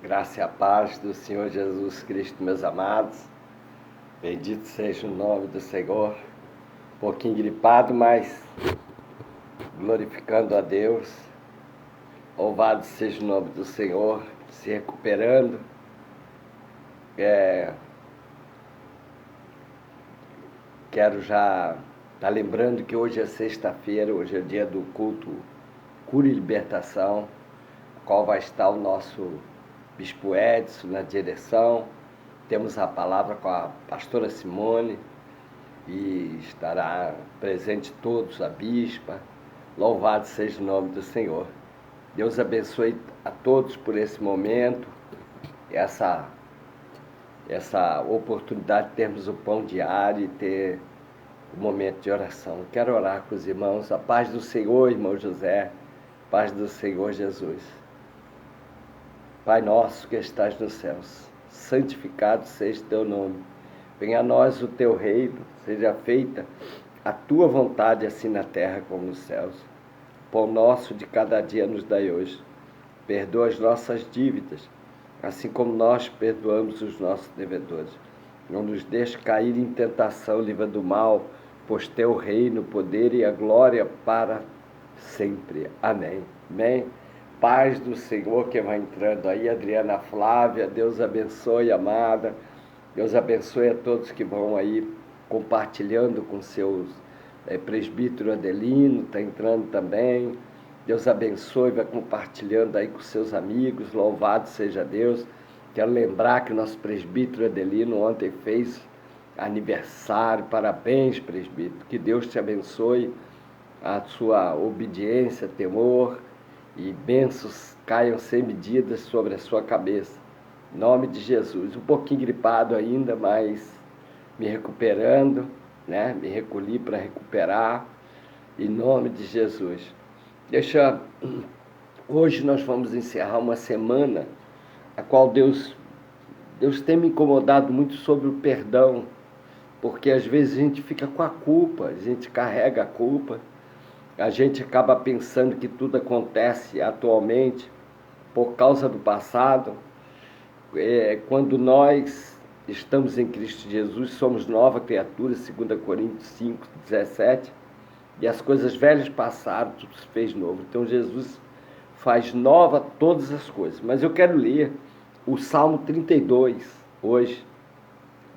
Graça e a paz do Senhor Jesus Cristo, meus amados. Bendito seja o nome do Senhor. Um pouquinho gripado, mas glorificando a Deus. Louvado seja o nome do Senhor, se recuperando. Quero já estar lembrando que hoje é sexta-feira, hoje é o dia do culto Cura e Libertação, a qual vai estar o nosso Bispo Edson na direção. Temos a palavra com a pastora Simone e estará presente todos, a bispa. Louvado seja o nome do Senhor. Deus abençoe a todos por esse momento, essa oportunidade de termos o pão diário e ter um momento de oração. Quero orar com os irmãos. A paz do Senhor, irmão José. Paz do Senhor Jesus. Pai nosso que estás nos céus, santificado seja o teu nome. Venha a nós o teu reino, seja feita a tua vontade, assim na terra como nos céus. O pão nosso de cada dia nos dai hoje. Perdoa as nossas dívidas, assim como nós perdoamos os nossos devedores. Não nos deixe cair em tentação, livra do mal, pois teu reino, o poder e a glória para sempre. Amém. Amém. Paz do Senhor que vai entrando aí, Adriana Flávia, Deus abençoe, amada. Deus abençoe a todos que vão aí compartilhando com seus presbítero Adelino, está entrando também. Deus abençoe, vai compartilhando aí com seus amigos, louvado seja Deus. Quero lembrar que o nosso presbítero Adelino ontem fez aniversário, parabéns presbítero, que Deus te abençoe, a sua obediência, temor e bênçãos caiam sem medidas sobre a sua cabeça. Em nome de Jesus. Um pouquinho gripado ainda, mas me recuperando, né? Me recolhi para recuperar. Em nome de Jesus. Hoje nós vamos encerrar uma semana a qual Deus tem me incomodado muito sobre o perdão, porque às vezes a gente fica com a culpa, a gente carrega a culpa. A gente acaba pensando que tudo acontece atualmente por causa do passado. Quando nós estamos em Cristo Jesus, somos nova criatura, 2 Coríntios 5, 17, e as coisas velhas passaram, tudo se fez novo. Então Jesus faz nova todas as coisas. Mas eu quero ler o Salmo 32 hoje.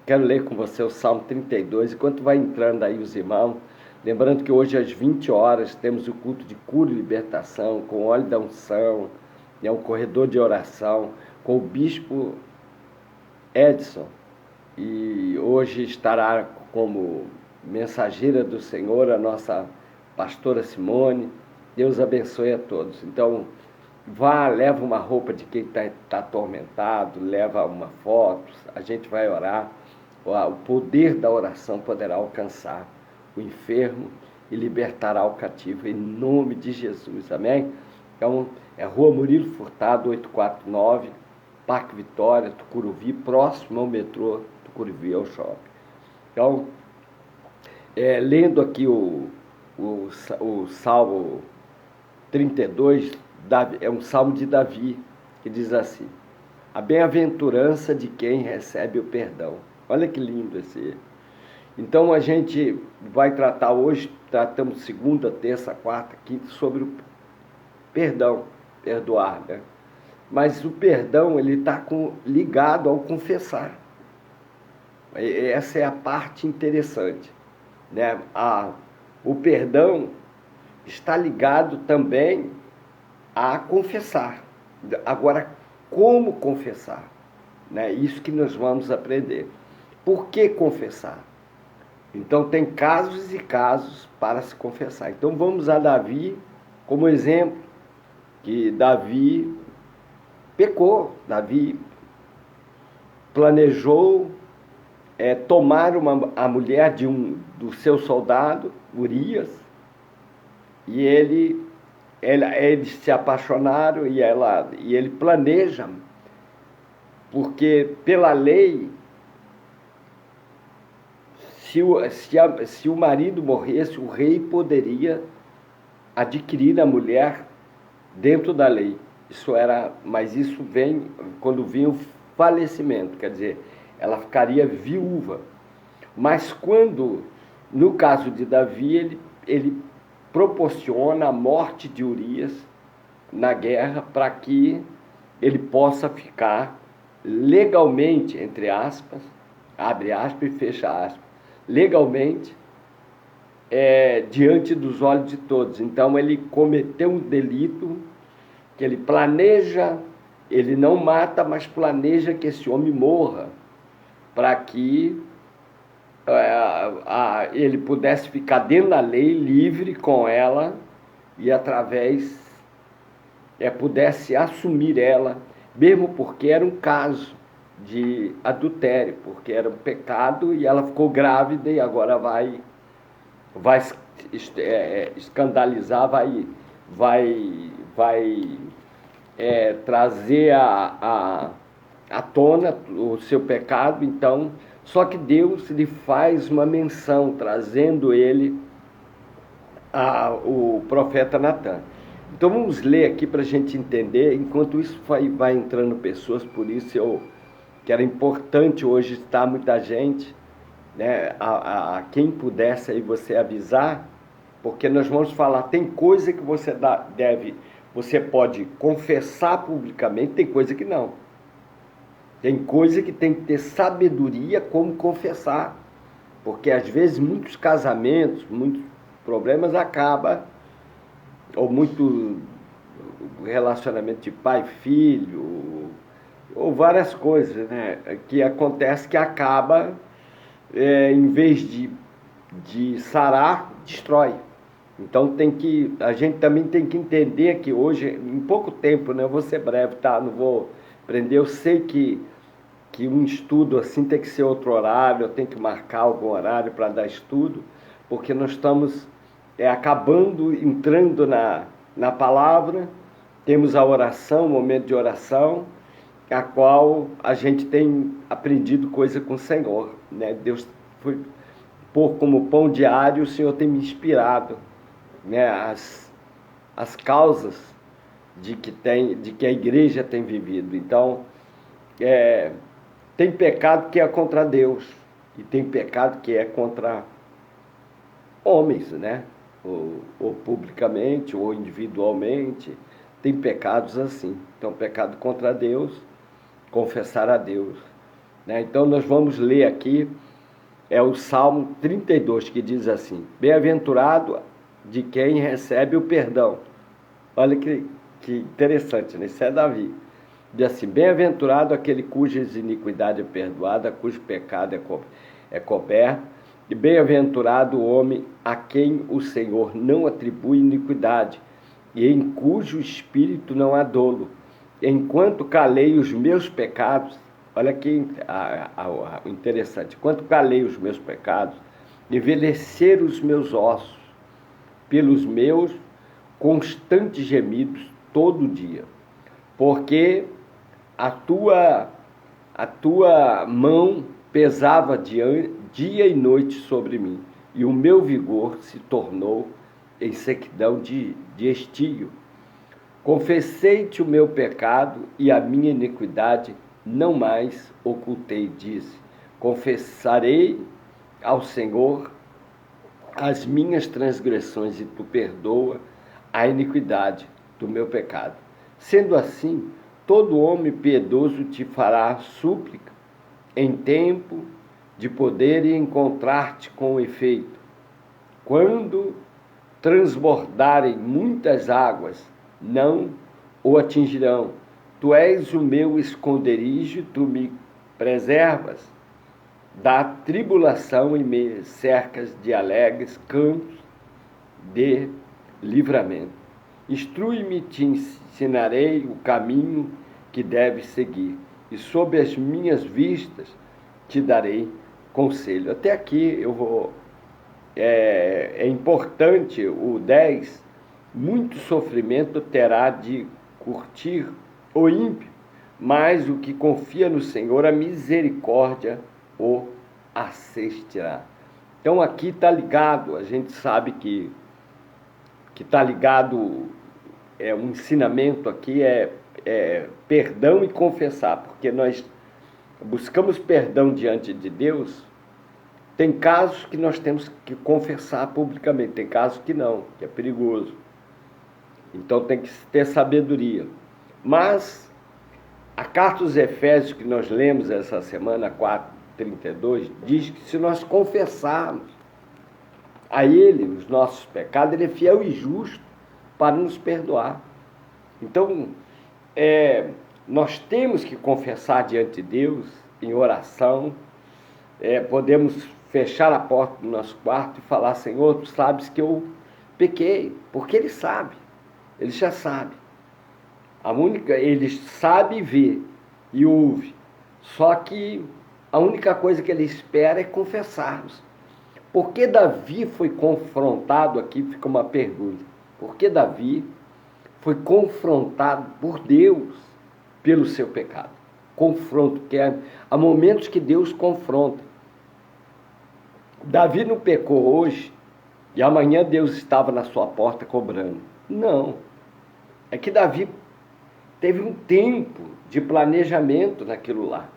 Quero ler com você o Salmo 32, enquanto vai entrando aí os irmãos. Lembrando que hoje às 20 horas temos o culto de cura e libertação, com óleo da unção, um corredor de oração, com o bispo Edson. E hoje estará como mensageira do Senhor a nossa pastora Simone. Deus abençoe a todos. Então, leva uma roupa de quem está atormentado, leva uma foto, a gente vai orar. O poder da oração poderá alcançar o enfermo e libertará o cativo, em nome de Jesus, amém? Então, é Rua Murilo Furtado, 849, Parque Vitória, Tucuruvi, próximo ao metrô Tucuruvi, ao shopping. Então, lendo aqui o Salmo 32, é um salmo de Davi, que diz assim: a bem-aventurança de quem recebe o perdão. Olha que lindo esse. Então a gente vai tratar hoje, tratamos segunda, terça, quarta, quinta, sobre o perdão, perdoar, né? Mas o perdão, ele está ligado ao confessar. Essa é a parte interessante, né? O perdão está ligado também a confessar. Agora, como confessar? Né? Isso que nós vamos aprender. Por que confessar? Então, tem casos e casos para se confessar. Então, vamos a Davi como exemplo, que Davi pecou. Davi planejou tomar a mulher do seu soldado, Urias, e eles se apaixonaram e ele planeja, porque pela lei, se o marido morresse, o rei poderia adquirir a mulher dentro da lei. Mas isso vem quando vinha o falecimento, quer dizer, ela ficaria viúva. Mas quando, no caso de Davi, ele proporciona a morte de Urias na guerra para que ele possa ficar legalmente, entre aspas, abre aspas e fecha aspas, legalmente, diante dos olhos de todos. Então ele cometeu um delito que ele planeja, ele não mata, mas planeja que esse homem morra, para que ele pudesse ficar dentro da lei, livre com ela, e através pudesse assumir ela, mesmo porque era um caso de adultério, porque era um pecado, e ela ficou grávida e agora vai escandalizar, vai trazer à tona o seu pecado. Então, só que Deus lhe faz uma menção, trazendo ele o profeta Natan. Então vamos ler aqui para a gente entender. Enquanto isso vai entrando pessoas, por isso que era importante hoje estar muita gente, né? A quem pudesse aí você avisar, porque nós vamos falar, tem coisa que você pode confessar publicamente, tem coisa que não. Tem coisa que tem que ter sabedoria como confessar, porque às vezes muitos casamentos, muitos problemas acabam, ou muito relacionamento de pai e filho, ou várias coisas, né, que acontece que acaba, em vez de sarar, destrói. Então a gente também tem que entender que hoje, em pouco tempo, né, eu vou ser breve, tá? Não vou prender, eu sei que um estudo assim tem que ser outro horário, eu tenho que marcar algum horário para dar estudo, porque nós estamos acabando, entrando na palavra, temos a oração, o momento de oração, a qual a gente tem aprendido coisa com o Senhor, né? Deus foi pôr como pão diário, o Senhor tem me inspirado, né? As causas de que a igreja tem vivido. Então, tem pecado que é contra Deus e tem pecado que é contra homens, né? Ou publicamente ou individualmente, tem pecados assim. Então, pecado contra Deus, confessar a Deus, né? Então nós vamos ler aqui o Salmo 32, que diz assim: bem-aventurado de quem recebe o perdão. Olha que interessante, né? Isso é Davi. Diz assim: bem-aventurado aquele cuja iniquidade é perdoada, cujo pecado é coberto, e bem-aventurado o homem a quem o Senhor não atribui iniquidade, e em cujo espírito não há dolo. Enquanto calei os meus pecados, olha que interessante, enquanto calei os meus pecados, envelheceram os meus ossos, pelos meus constantes gemidos todo dia, porque a tua mão pesava dia e noite sobre mim, e o meu vigor se tornou em sequidão de estio. Confessei-te o meu pecado e a minha iniquidade não mais ocultei, disse. Confessarei ao Senhor as minhas transgressões e tu perdoa a iniquidade do meu pecado. Sendo assim, todo homem piedoso te fará súplica em tempo de poder encontrar-te com efeito. Quando transbordarem muitas águas, não o atingirão. Tu és o meu esconderijo, tu me preservas da tribulação e me cercas de alegres cantos de livramento. Instrui-me, te ensinarei o caminho que deves seguir, e sob as minhas vistas te darei conselho. Até aqui eu vou... É importante o 10, muito sofrimento terá de curtir o ímpio, mas o que confia no Senhor, a misericórdia o assistirá. Então aqui está ligado, a gente sabe que está ligado, um ensinamento aqui, perdão e confessar, porque nós buscamos perdão diante de Deus. Tem casos que nós temos que confessar publicamente, tem casos que não, que é perigoso. Então tem que ter sabedoria. Mas a carta aos Efésios que nós lemos essa semana, 4:32, diz que se nós confessarmos a Ele os nossos pecados, Ele é fiel e justo para nos perdoar. Então, nós temos que confessar diante de Deus, em oração, podemos fechar a porta do nosso quarto e falar: Senhor, Tu sabes que eu pequei, porque Ele sabe, Ele já sabe. Ele sabe e vê e ouve, só que a única coisa que Ele espera é confessarmos. Por que Davi foi confrontado? Aqui fica uma pergunta. Por que Davi foi confrontado por Deus pelo seu pecado? Confronto, que há momentos que Deus confronta. Davi não pecou hoje e amanhã Deus estava na sua porta cobrando. Não. É que Davi teve um tempo de planejamento naquilo lá.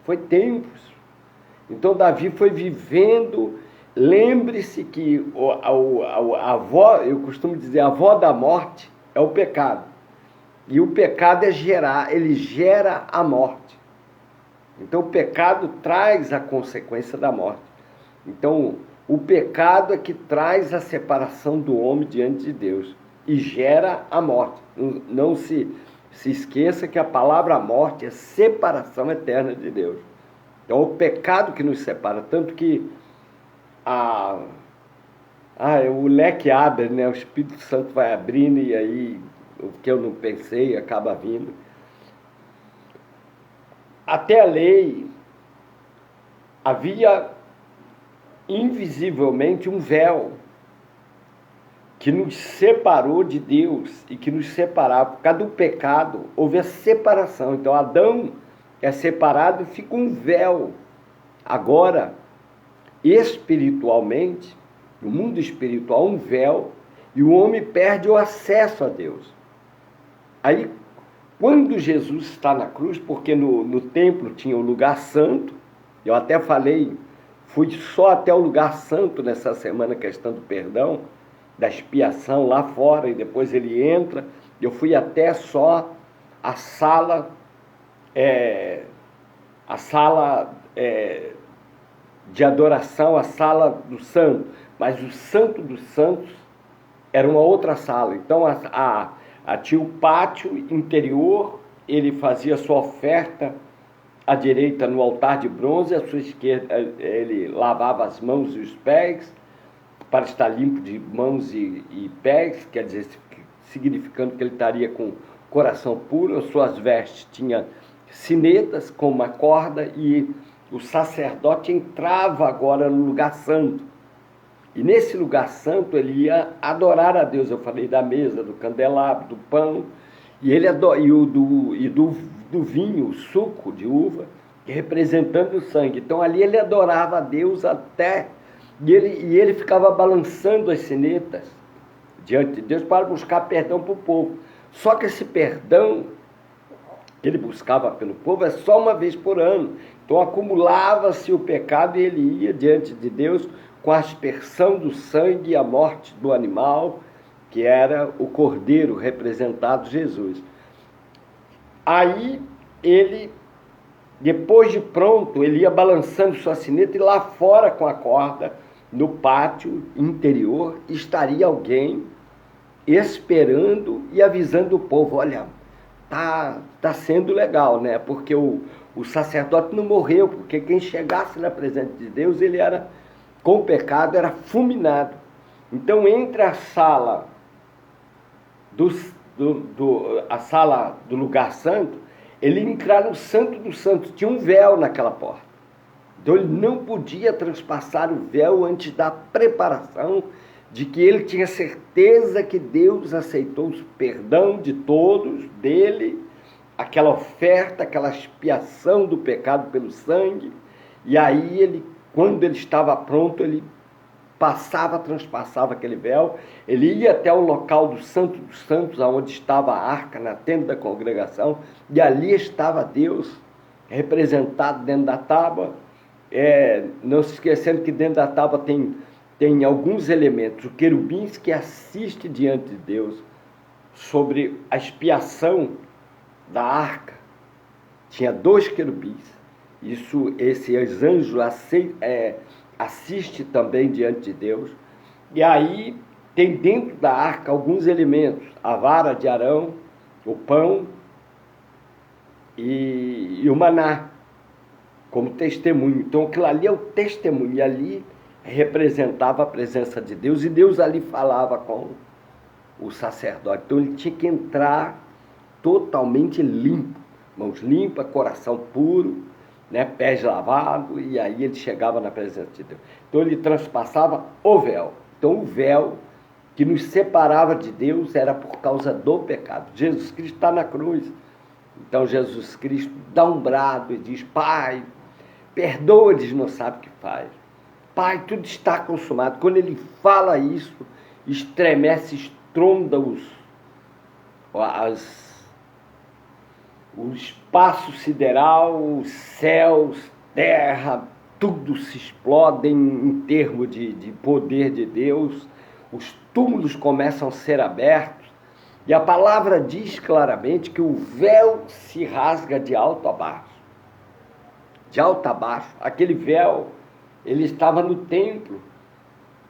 Foi tempos. Então Davi foi vivendo. Lembre-se que a avó, eu costumo dizer, a avó da morte é o pecado. E o pecado ele gera a morte. Então o pecado traz a consequência da morte. Então o pecado é que traz a separação do homem diante de Deus e gera a morte. Não se esqueça que a palavra morte é separação eterna de Deus. Então o pecado que nos separa, tanto que o leque abre, né? O Espírito Santo vai abrindo e aí o que eu não pensei acaba vindo. Até a lei havia invisivelmente um véu que nos separou de Deus e que nos separava. Por causa do pecado, houve a separação. Então Adão é separado e fica um véu. Agora, espiritualmente, no mundo espiritual, um véu, e o homem perde o acesso a Deus. Aí, quando Jesus está na cruz, porque no templo tinha o lugar santo, eu até falei, fui só até o lugar santo nessa semana, questão do perdão, da expiação lá fora, e depois ele entra, eu fui até só a sala de adoração, a sala do santo, mas o santo dos santos era uma outra sala. Então tinha o pátio interior, ele fazia sua oferta à direita no altar de bronze, à sua esquerda ele lavava as mãos e os pés para estar limpo de mãos e pés, quer dizer, significando que ele estaria com coração puro. As suas vestes tinham sinetas com uma corda e o sacerdote entrava agora no lugar santo. E nesse lugar santo ele ia adorar a Deus. Eu falei da mesa, do candelabro, do pão, do vinho, o suco de uva, representando o sangue. Então ali ele adorava a Deus até... E ele ficava balançando as sinetas diante de Deus para buscar perdão para o povo. Só que esse perdão que ele buscava pelo povo é só uma vez por ano. Então acumulava-se o pecado e ele ia diante de Deus com a aspersão do sangue e a morte do animal, que era o cordeiro representado Jesus. Aí ele, depois de pronto, ele ia balançando sua sineta e lá fora com a corda, no pátio interior, estaria alguém esperando e avisando o povo: olha, tá sendo legal, né? Porque o sacerdote não morreu, porque quem chegasse na presença de Deus, ele era, com o pecado, era fulminado. Então, entre a sala a sala do lugar santo, ele ia entrar no santo dos santos, tinha um véu naquela porta. Então ele não podia transpassar o véu antes da preparação de que ele tinha certeza que Deus aceitou o perdão de todos, dele, aquela oferta, aquela expiação do pecado pelo sangue. E aí ele, quando ele estava pronto, ele transpassava aquele véu, ele ia até o local do Santo dos Santos, onde estava a arca, na tenda da congregação, e ali estava Deus, representado dentro da tábua. Não se esquecendo que dentro da tábua tem alguns elementos, o querubins que assiste diante de Deus, sobre a expiação da arca. Tinha 2 querubins. Esses anjos assiste também diante de Deus. E aí tem dentro da arca alguns elementos, a vara de Arão, o pão e o maná, como testemunho. Então aquilo ali é o testemunho, e ali representava a presença de Deus, e Deus ali falava com o sacerdote. Então ele tinha que entrar totalmente limpo, mãos limpas, coração puro, né, pés lavados, e aí ele chegava na presença de Deus. Então ele transpassava o véu. Então o véu que nos separava de Deus era por causa do pecado. Jesus Cristo está na cruz. Então Jesus Cristo dá um brado e diz: Pai, perdoa-lhes, não sabe o que faz. Pai, tudo está consumado. Quando ele fala isso, estremece, estronda o espaço sideral, os céus, terra, tudo se explode em termos de poder de Deus. Os túmulos começam a ser abertos, e a palavra diz claramente que o véu se rasga de alto a baixo. De alto a baixo. Aquele véu, ele estava no templo.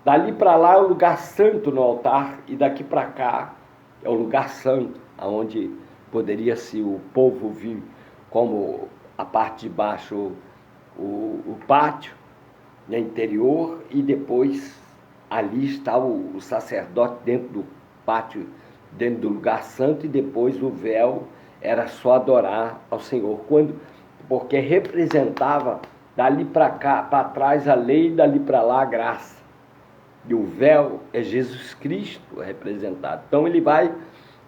Dali para lá é o lugar santo no altar, e daqui para cá é o lugar santo, onde poderia ser o povo vir, como a parte de baixo, o pátio, né, interior, e depois ali está o sacerdote dentro do pátio, dentro do lugar santo, e depois o véu era só adorar ao Senhor, porque representava dali para cá, para trás a lei, dali para lá a graça. E o véu é Jesus Cristo representado. Então ele vai,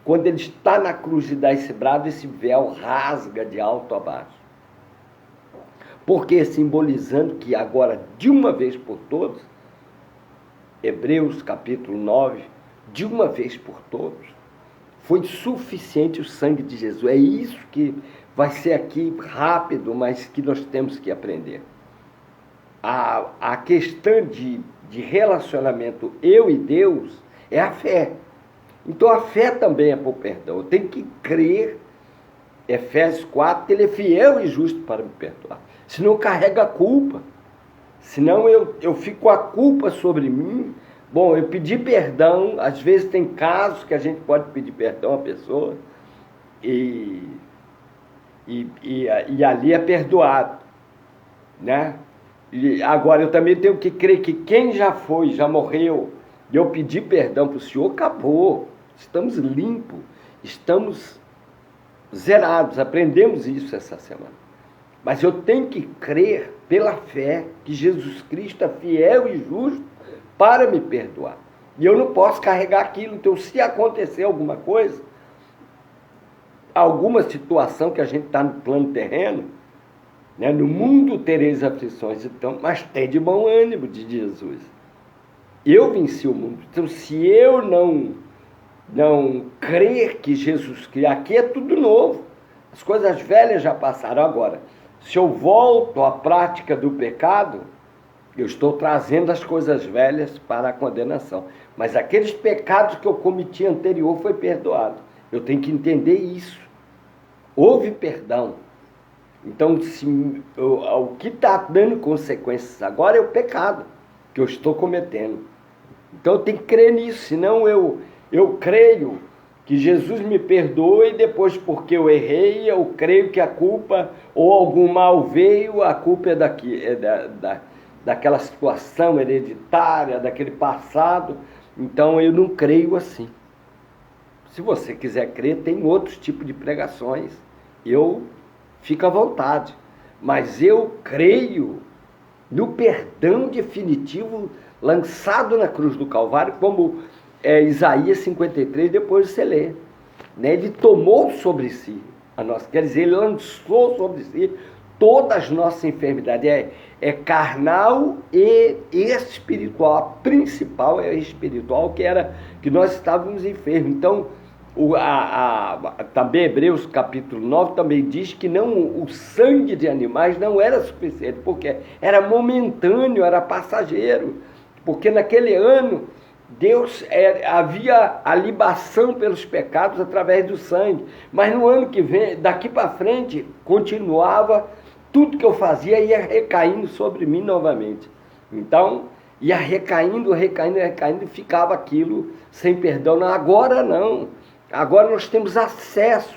quando ele está na cruz de dar esse brado, esse véu rasga de alto a baixo. Porque simbolizando que agora, de uma vez por todas, Hebreus capítulo 9, de uma vez por todos, foi suficiente o sangue de Jesus. É isso que vai ser aqui rápido, mas que nós temos que aprender. A questão de relacionamento eu e Deus é a fé. Então a fé também é por perdão. Eu tenho que crer, Efésios 4, que ele é fiel e justo para me perdoar. Senão carrega a culpa. Senão eu fico com a culpa sobre mim. Bom, eu pedi perdão, às vezes tem casos que a gente pode pedir perdão à pessoa e ali é perdoado, né? E agora eu também tenho que crer que quem já foi, já morreu, e eu pedi perdão para o Senhor, acabou. Estamos limpos, estamos zerados, aprendemos isso essa semana. Mas eu tenho que crer pela fé que Jesus Cristo é fiel e justo para me perdoar. E eu não posso carregar aquilo. Então, se acontecer alguma coisa, alguma situação que a gente está no plano terreno, né, no mundo tereis aflições, então, mas tem de bom ânimo de Jesus. Eu venci o mundo. Então, se eu não crer que Jesus Cristo, aqui é tudo novo. As coisas velhas já passaram. Agora, se eu volto à prática do pecado, eu estou trazendo as coisas velhas para a condenação. Mas aqueles pecados que eu cometi anterior foi perdoado. Eu tenho que entender isso. Houve perdão. Então, o que está dando consequências agora é o pecado que eu estou cometendo. Então, eu tenho que crer nisso. Senão, eu creio que Jesus me perdoa e depois, porque eu errei, eu creio que a culpa, ou algum mal veio, a culpa é daquela situação hereditária, daquele passado. Então eu não creio assim. Se você quiser crer, tem outros tipos de pregações. Eu fico à vontade. Mas eu creio no perdão definitivo lançado na cruz do Calvário, como Isaías 53, depois você lê. Né? Ele tomou sobre si a nossa, quer dizer, ele lançou sobre si todas as nossas enfermidades, é carnal e espiritual. A principal é a espiritual, que nós estávamos enfermos. Então, também Hebreus capítulo 9 também diz que o sangue de animais não era suficiente, porque era momentâneo, era passageiro. Porque naquele ano, Deus havia a libação pelos pecados através do sangue. Mas no ano que vem, daqui para frente, continuava, tudo que eu fazia ia recaindo sobre mim novamente. Então, ia recaindo, e ficava aquilo sem perdão. Não, agora não. Agora nós temos acesso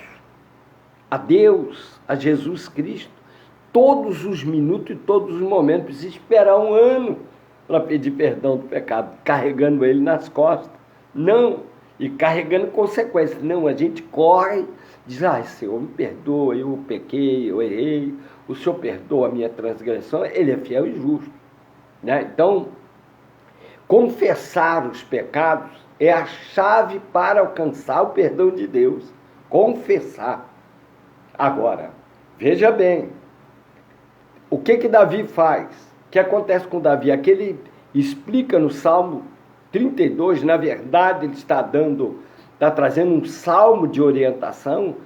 a Deus, a Jesus Cristo, todos os minutos e todos os momentos. Precisa esperar um ano para pedir perdão do pecado, carregando ele nas costas. Não, e carregando consequências. Não, a gente corre, diz, Senhor, me perdoa, eu pequei, eu errei, o Senhor perdoa a minha transgressão. Ele é fiel e justo, né? Então, confessar os pecados é a chave para alcançar o perdão de Deus. Confessar. Agora, veja bem, o que Davi faz? O que acontece com Davi? Aquele explica no Salmo 32, na verdade, ele está trazendo um salmo de orientação,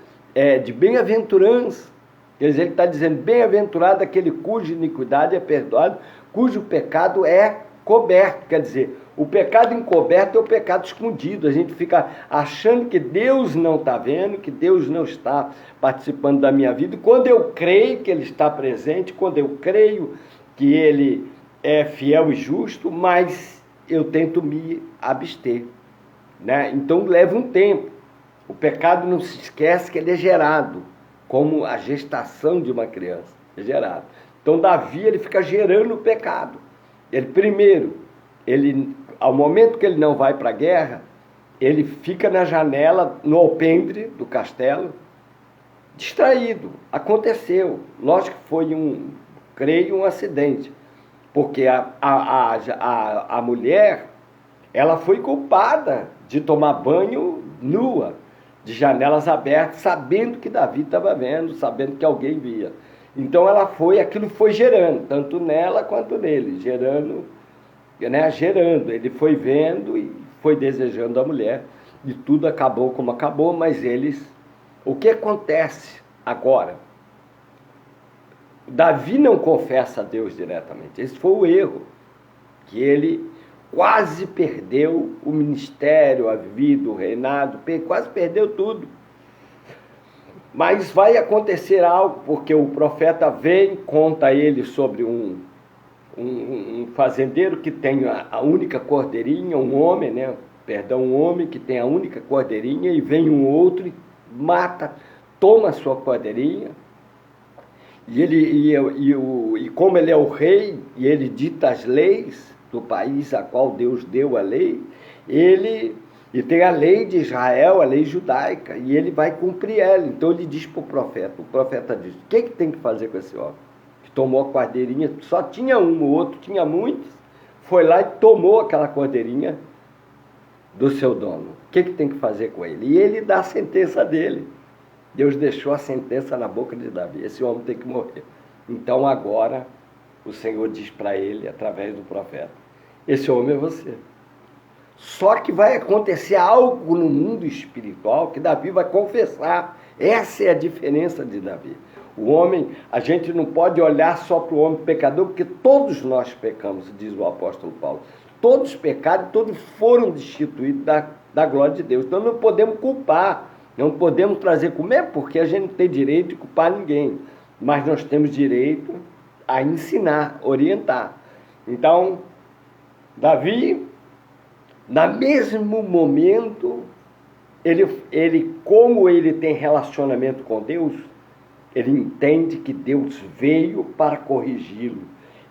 de bem-aventurança. Quer dizer, ele está dizendo, bem-aventurado aquele cuja iniquidade é perdoada, cujo pecado é coberto. Quer dizer, o pecado encoberto é o pecado escondido. A gente fica achando que Deus não está vendo, que Deus não está participando da minha vida. E quando eu creio que Ele está presente, quando eu creio que Ele é fiel e justo, mas eu tento me abster, né? Então leva um tempo. O pecado, não se esquece que ele é gerado, como a gestação de uma criança é gerado. Então Davi, ele fica gerando o pecado. Ao momento que ele não vai para a guerra, ele fica na janela, no alpendre do castelo, distraído. Aconteceu. Lógico que foi um acidente. Porque a mulher, ela foi culpada de tomar banho nua, de janelas abertas, sabendo que Davi estava vendo, sabendo que alguém via. Então aquilo foi gerando, tanto nela quanto nele, gerando. Ele foi vendo e foi desejando a mulher, e tudo acabou como acabou. Mas o que acontece agora? Davi não confessa a Deus diretamente. Esse foi o erro, que ele quase perdeu o ministério, a vida, o reinado, quase perdeu tudo. Mas vai acontecer algo, porque o profeta vem, conta a ele sobre um fazendeiro que tem a única cordeirinha, um homem que tem a única cordeirinha, e vem um outro e mata, toma a sua cordeirinha, e como ele é o rei, e ele dita as leis do país a qual Deus deu a lei, e tem a lei de Israel, a lei judaica, e ele vai cumprir ela. Então ele diz para o profeta diz, o que tem que fazer com esse homem? Tomou a cordeirinha, só tinha um, o outro tinha muitos, foi lá e tomou aquela cordeirinha do seu dono. O que tem que fazer com ele? E ele dá a sentença dele. Deus deixou a sentença na boca de Davi, esse homem tem que morrer. Então agora o Senhor diz para ele, através do profeta, esse homem é você. Só que vai acontecer algo no mundo espiritual que Davi vai confessar. Essa é a diferença de Davi. O homem, a gente não pode olhar só para o homem pecador, porque todos nós pecamos, diz o apóstolo Paulo. Todos pecaram, todos foram destituídos da glória de Deus. Então não podemos culpar, não podemos trazer comer, porque a gente não tem direito de culpar ninguém. Mas nós temos direito a ensinar, orientar. Então, Davi, no mesmo momento, como ele tem relacionamento com Deus, ele entende que Deus veio para corrigi-lo.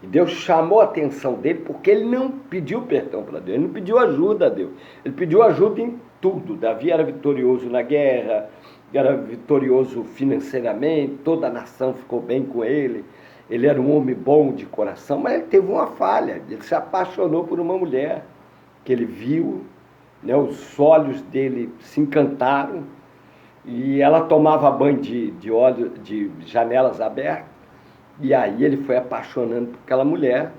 E Deus chamou a atenção dele porque ele não pediu perdão para Deus, ele não pediu ajuda a Deus. Ele pediu ajuda em tudo. Davi era vitorioso na guerra, era vitorioso financeiramente, toda a nação ficou bem com ele. Ele era um homem bom de coração, mas ele teve uma falha. Ele se apaixonou por uma mulher que ele viu, os olhos dele se encantaram, e ela tomava banho de óleo, de janelas abertas, E aí ele foi apaixonando por aquela mulher,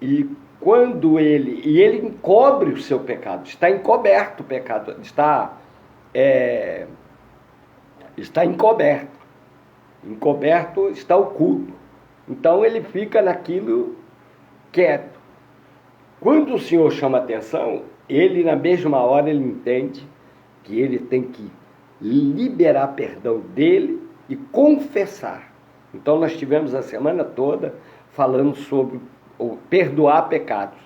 e quando ele encobre o seu pecado, está encoberto o pecado, está encoberto está oculto. Então ele fica naquilo quieto. Quando o Senhor chama atenção, ele na mesma hora ele entende que ele tem que liberar perdão dele e confessar. Então nós tivemos a semana toda falando sobre perdoar pecados,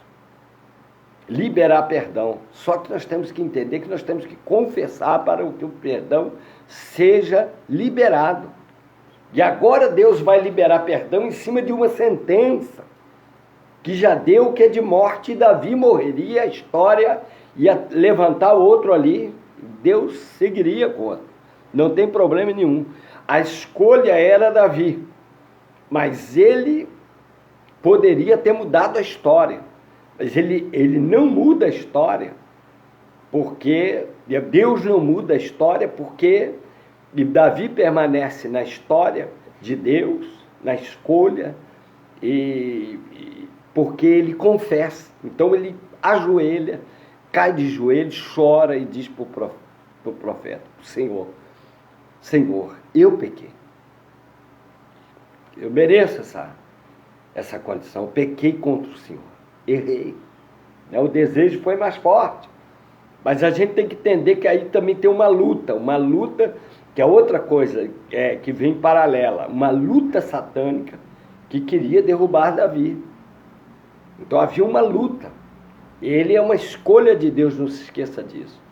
liberar perdão. Só que nós temos que entender que nós temos que confessar para que o perdão seja liberado. E agora Deus vai liberar perdão em cima de uma sentença que já deu, que é de morte, e Davi morreria, a história ia levantar outro ali, Deus seguiria contra. Não tem problema nenhum. A escolha era Davi, mas ele poderia ter mudado a história. Mas ele não muda a história, porque Deus não muda a história, porque Davi permanece na história de Deus, na escolha, porque ele confessa. Então ele ajoelha, cai de joelhos, chora e diz para o profeta: Senhor, eu pequei. Eu mereço essa condição. Eu pequei contra o Senhor. Errei. O desejo foi mais forte. Mas a gente tem que entender que aí também tem uma luta que é outra coisa que vem paralela. Uma luta satânica que queria derrubar Davi. Então havia uma luta. Ele é uma escolha de Deus, não se esqueça disso.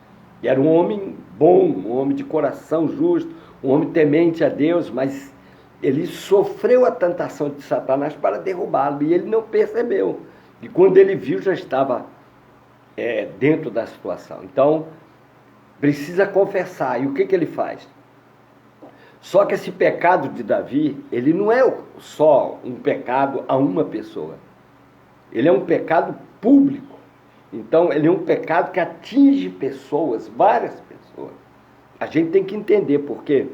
E era um homem bom, um homem de coração justo, um homem temente a Deus, mas ele sofreu a tentação de Satanás para derrubá-lo, e ele não percebeu. E quando ele viu, já estava dentro da situação. Então, precisa confessar. E o que ele faz? Só que esse pecado de Davi, ele não é só um pecado a uma pessoa. Ele é um pecado público. Então, ele é um pecado que atinge pessoas, várias pessoas. A gente tem que entender, porque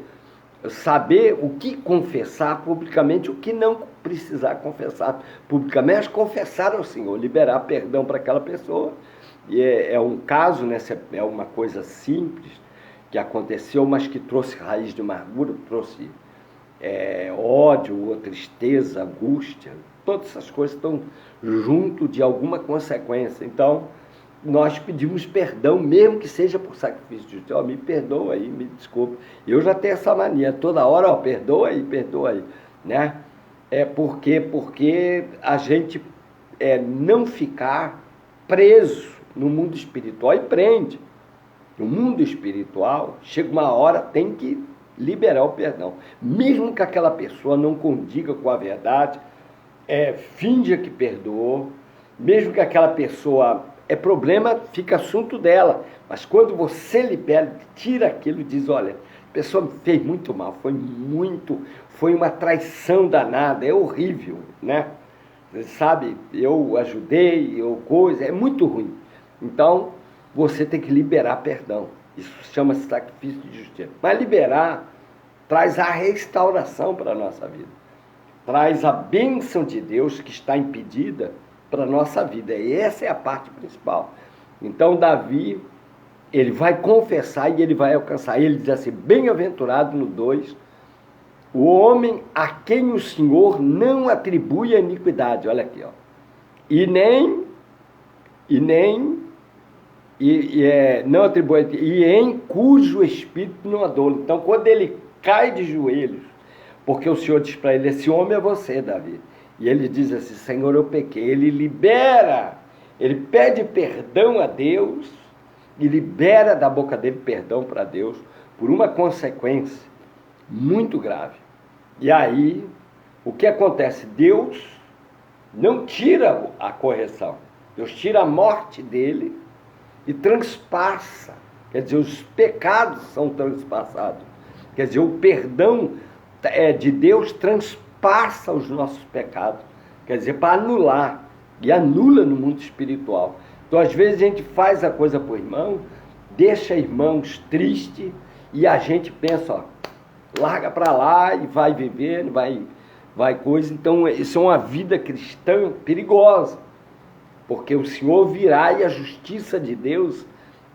saber o que confessar publicamente, o que não precisar confessar publicamente, mas confessar ao Senhor, liberar perdão para aquela pessoa. E é um caso, né, é uma coisa simples que aconteceu, mas que trouxe raiz de amargura, trouxe ódio, ou tristeza, angústia. Todas essas coisas estão junto de alguma consequência. Então, nós pedimos perdão, mesmo que seja por sacrifício de Deus. Me perdoa aí, me desculpe. Eu já tenho essa mania, toda hora, perdoa aí, né? Porque a gente não ficar preso no mundo espiritual, e prende. No mundo espiritual, chega uma hora, tem que liberar o perdão. Mesmo que aquela pessoa não condiga com a verdade, finja que perdoou, mesmo que aquela pessoa problema, fica assunto dela, mas quando você libera, tira aquilo e diz: olha, a pessoa me fez muito mal, foi uma traição danada, é horrível, né? Você sabe, eu ajudei, é muito ruim. Então, você tem que liberar perdão. Isso chama-se sacrifício de justiça. Mas liberar traz a restauração para a nossa vida. Traz a bênção de Deus que está impedida para a nossa vida. E essa é a parte principal. Então, Davi, ele vai confessar e ele vai alcançar. Ele diz assim: bem-aventurado no 2, o homem a quem o Senhor não atribui a iniquidade. Olha aqui, ó. Não atribui, e em cujo espírito não há dolo. Então, quando ele cai de joelhos, porque o Senhor diz para ele: esse homem é você, Davi. E ele diz assim: Senhor, eu pequei. Ele libera, ele pede perdão a Deus e libera da boca dele perdão para Deus por uma consequência muito grave. E aí, o que acontece? Deus não tira a correção. Deus tira a morte dele e transpassa. Quer dizer, os pecados são transpassados. Quer dizer, o perdão de Deus transpassa os nossos pecados. Quer dizer, para anular. E anula no mundo espiritual. Então, às vezes, a gente faz a coisa para o irmão, deixa irmãos tristes, e a gente pensa: larga para lá e vai viver, vai vai coisa. Então, isso é uma vida cristã perigosa, porque o Senhor virá e a justiça de Deus,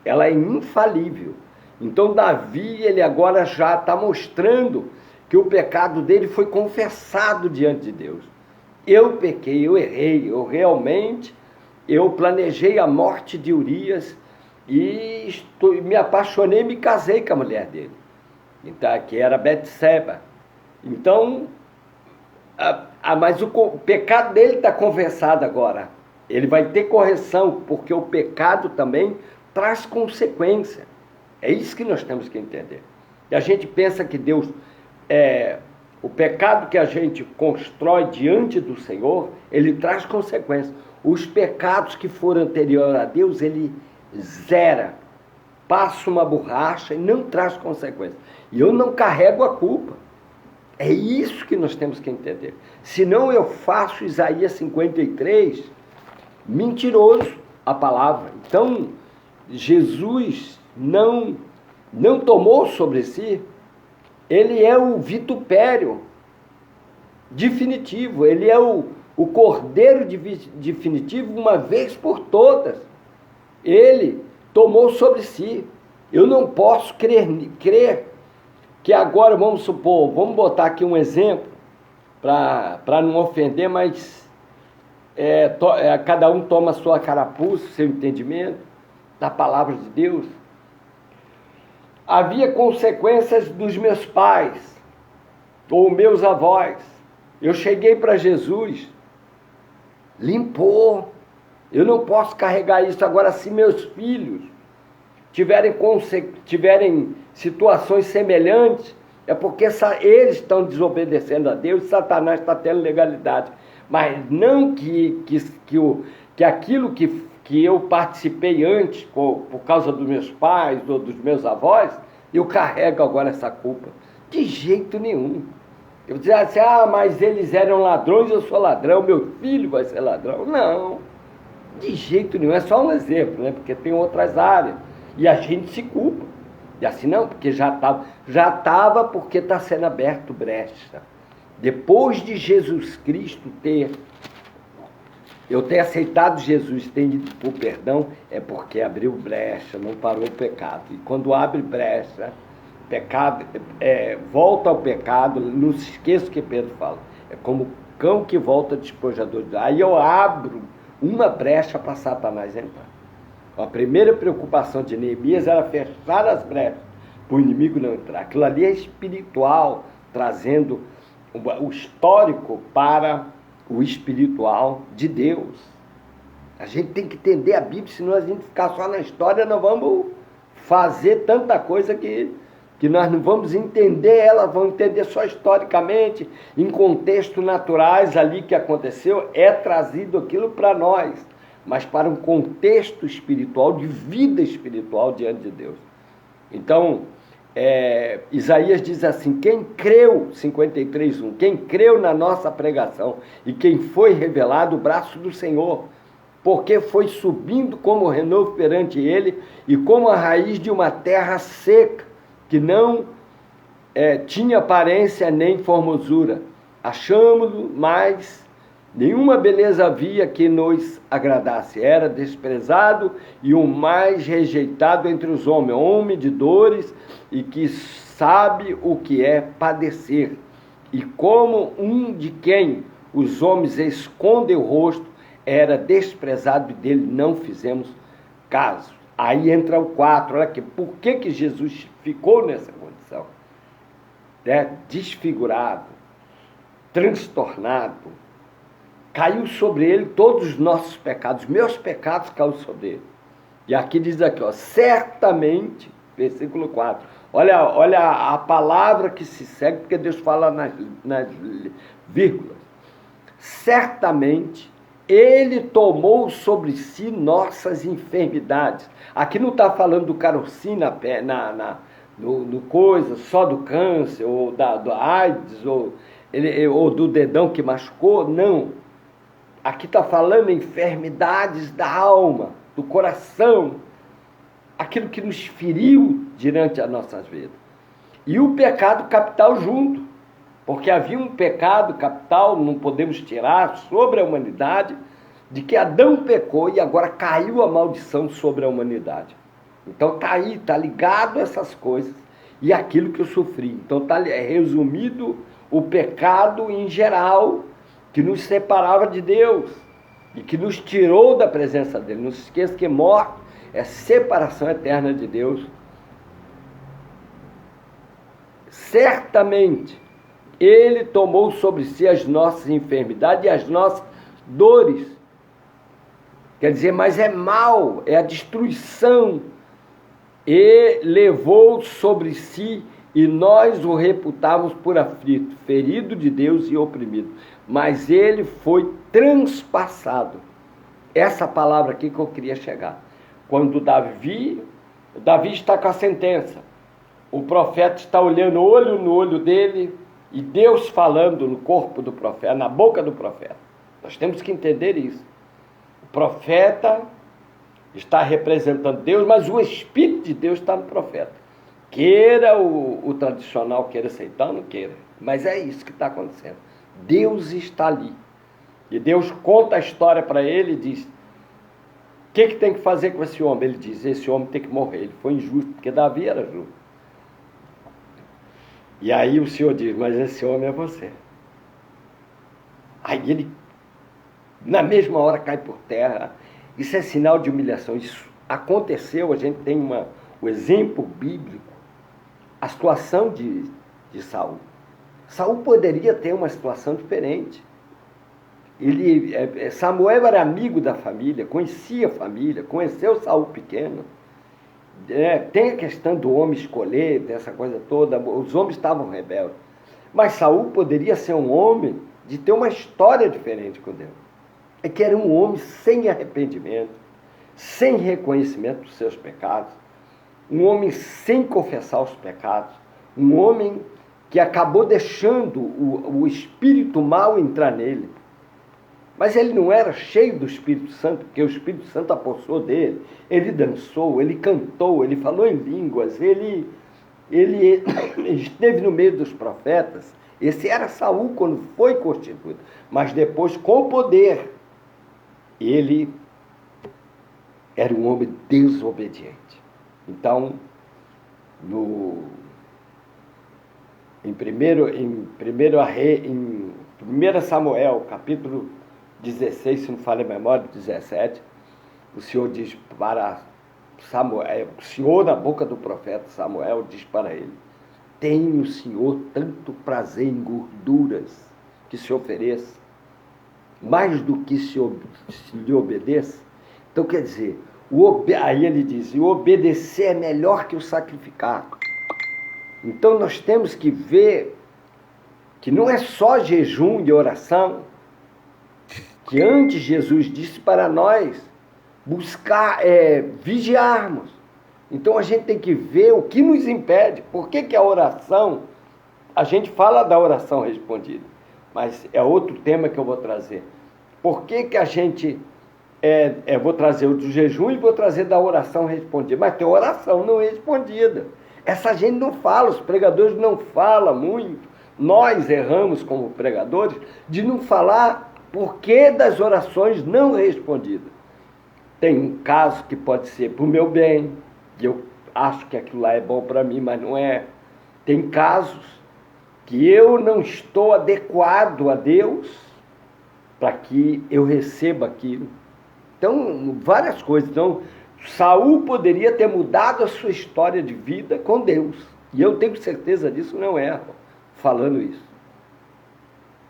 ela é infalível. Então, Davi, ele agora já está mostrando que o pecado dele foi confessado diante de Deus. Eu pequei, eu errei, eu planejei a morte de Urias e me apaixonei e me casei com a mulher dele, então, que era Betseba. Então, mas o pecado dele está confessado agora. Ele vai ter correção, porque o pecado também traz consequência. É isso que nós temos que entender. E a gente pensa que Deus, o pecado que a gente constrói diante do Senhor, ele traz consequências. Os pecados que foram anteriores a Deus, ele zera, passa uma borracha e não traz consequências. E eu não carrego a culpa. É isso que nós temos que entender. Senão eu faço Isaías 53 mentiroso a palavra. Então, Jesus não tomou sobre si, ele é o vitupério definitivo, ele é o cordeiro definitivo, uma vez por todas. Ele tomou sobre si. Eu não posso crer que agora, vamos supor, vamos botar aqui um exemplo, para não ofender, mas cada um toma a sua carapuça, seu entendimento da palavra de Deus. Havia consequências dos meus pais, ou meus avós. Eu cheguei para Jesus, limpou. Eu não posso carregar isso. Agora, se meus filhos tiverem situações semelhantes, é porque eles estão desobedecendo a Deus e Satanás está tendo legalidade. Mas não que aquilo que eu participei antes, por causa dos meus pais ou dos meus avós, eu carrego agora essa culpa. De jeito nenhum. Eu dizia assim, mas eles eram ladrões, eu sou ladrão, meu filho vai ser ladrão. Não, de jeito nenhum. É só um exemplo, né? Porque tem outras áreas. E a gente se culpa. E assim não, porque já estava porque está sendo aberto brecha. Depois de Jesus Cristo eu ter aceitado Jesus, ter ido por perdão, é porque abriu brecha, não parou o pecado. E quando abre brecha, pecado, volta ao pecado, não se esqueça o que Pedro fala. É como cão que volta despojador. Aí eu abro uma brecha para Satanás entrar. A primeira preocupação de Neemias era fechar as brechas, para o inimigo não entrar. Aquilo ali é espiritual, trazendo o histórico para o espiritual de Deus. A gente tem que entender a Bíblia, senão a gente ficar só na história, nós vamos fazer tanta coisa que nós não vamos entender ela, vamos entender só historicamente, em contextos naturais ali que aconteceu, é trazido aquilo para nós, mas para um contexto espiritual, de vida espiritual diante de Deus. Então, Isaías diz assim, quem creu, 53:1, quem creu na nossa pregação e quem foi revelado o braço do Senhor, porque foi subindo como renovo perante ele e como a raiz de uma terra seca, que não tinha aparência nem formosura. Achamos-lo, mas nenhuma beleza havia que nos agradasse. Era desprezado e o mais rejeitado entre os homens, homem de dores e que sabe o que é padecer. E como um de quem os homens escondem o rosto, era desprezado e dele não fizemos caso. Aí entra o 4, olha aqui, por que Jesus ficou nessa condição? Desfigurado, transtornado, caiu sobre ele todos os nossos pecados, meus pecados caíram sobre ele. E aqui diz aqui, certamente, versículo 4, olha a palavra que se segue, porque Deus fala nas vírgulas. Certamente, ele tomou sobre si nossas enfermidades. Aqui não está falando do carocinho no coisa, só do câncer, ou do AIDS, ou do dedão que machucou, não. Aqui está falando enfermidades da alma, do coração, aquilo que nos feriu durante as nossas vidas. E o pecado capital junto. Porque havia um pecado capital, não podemos tirar, sobre a humanidade, de que Adão pecou e agora caiu a maldição sobre a humanidade. Então está aí, está ligado a essas coisas e aquilo que eu sofri. Então está resumido o pecado em geral, que nos separava de Deus e que nos tirou da presença dele. Não se esqueça que morte é separação eterna de Deus. Certamente, ele tomou sobre si as nossas enfermidades e as nossas dores. Quer dizer, mas é mal, é a destruição. E levou sobre si, e nós o reputávamos por aflito, ferido de Deus e oprimido. Mas ele foi transpassado. Essa palavra aqui que eu queria chegar. Quando Davi está com a sentença. O profeta está olhando olho no olho dele, e Deus falando no corpo do profeta, na boca do profeta. Nós temos que entender isso. O profeta está representando Deus, mas o Espírito de Deus está no profeta. Queira o tradicional, queira aceitar, não queira. Mas é isso que está acontecendo. Deus está ali. E Deus conta a história para ele e diz: o que tem que fazer com esse homem? Ele diz: esse homem tem que morrer. Ele foi injusto, porque Davi era justo. E aí o Senhor diz: mas esse homem é você. Aí ele, na mesma hora, cai por terra. Isso é sinal de humilhação. Isso aconteceu, a gente tem o exemplo bíblico, a situação de Saul. Saul poderia ter uma situação diferente. Samuel era amigo da família, conhecia a família, conheceu Saul pequeno. Tem a questão do homem escolher, dessa coisa toda, os homens estavam rebeldes. Mas Saul poderia ser um homem de ter uma história diferente com Deus. É que era um homem sem arrependimento, sem reconhecimento dos seus pecados, um homem sem confessar os pecados, um homem que acabou deixando o espírito mau entrar nele. Mas ele não era cheio do Espírito Santo, porque o Espírito Santo apossou dele. Ele dançou, ele cantou, ele falou em línguas, ele esteve no meio dos profetas. Esse era Saul quando foi constituído. Mas depois, com poder, ele era um homem desobediente. Então, em 1 Samuel, capítulo 16, se não falha a memória, 17, o Senhor diz para Samuel, o Senhor na boca do profeta Samuel diz para ele: tem o Senhor tanto prazer em gorduras que se ofereça, mais do que se lhe obedeça? Então quer dizer, aí ele diz, o obedecer é melhor que o sacrificar. Então nós temos que ver que não é só jejum e oração, que antes Jesus disse para nós buscar, vigiarmos. Então a gente tem que ver o que nos impede. Por que a oração, a gente fala da oração respondida, mas é outro tema que eu vou trazer. Por que a gente, vou trazer o do jejum e vou trazer da oração respondida, mas tem oração não respondida. Essa gente não fala, os pregadores não falam muito. Nós erramos como pregadores de não falar por que das orações não respondidas. Tem um caso que pode ser para o meu bem, e eu acho que aquilo lá é bom para mim, mas não é. Tem casos que eu não estou adequado a Deus para que eu receba aquilo. Então, várias coisas. Então, Saul poderia ter mudado a sua história de vida com Deus. E eu tenho certeza disso, não erro falando isso.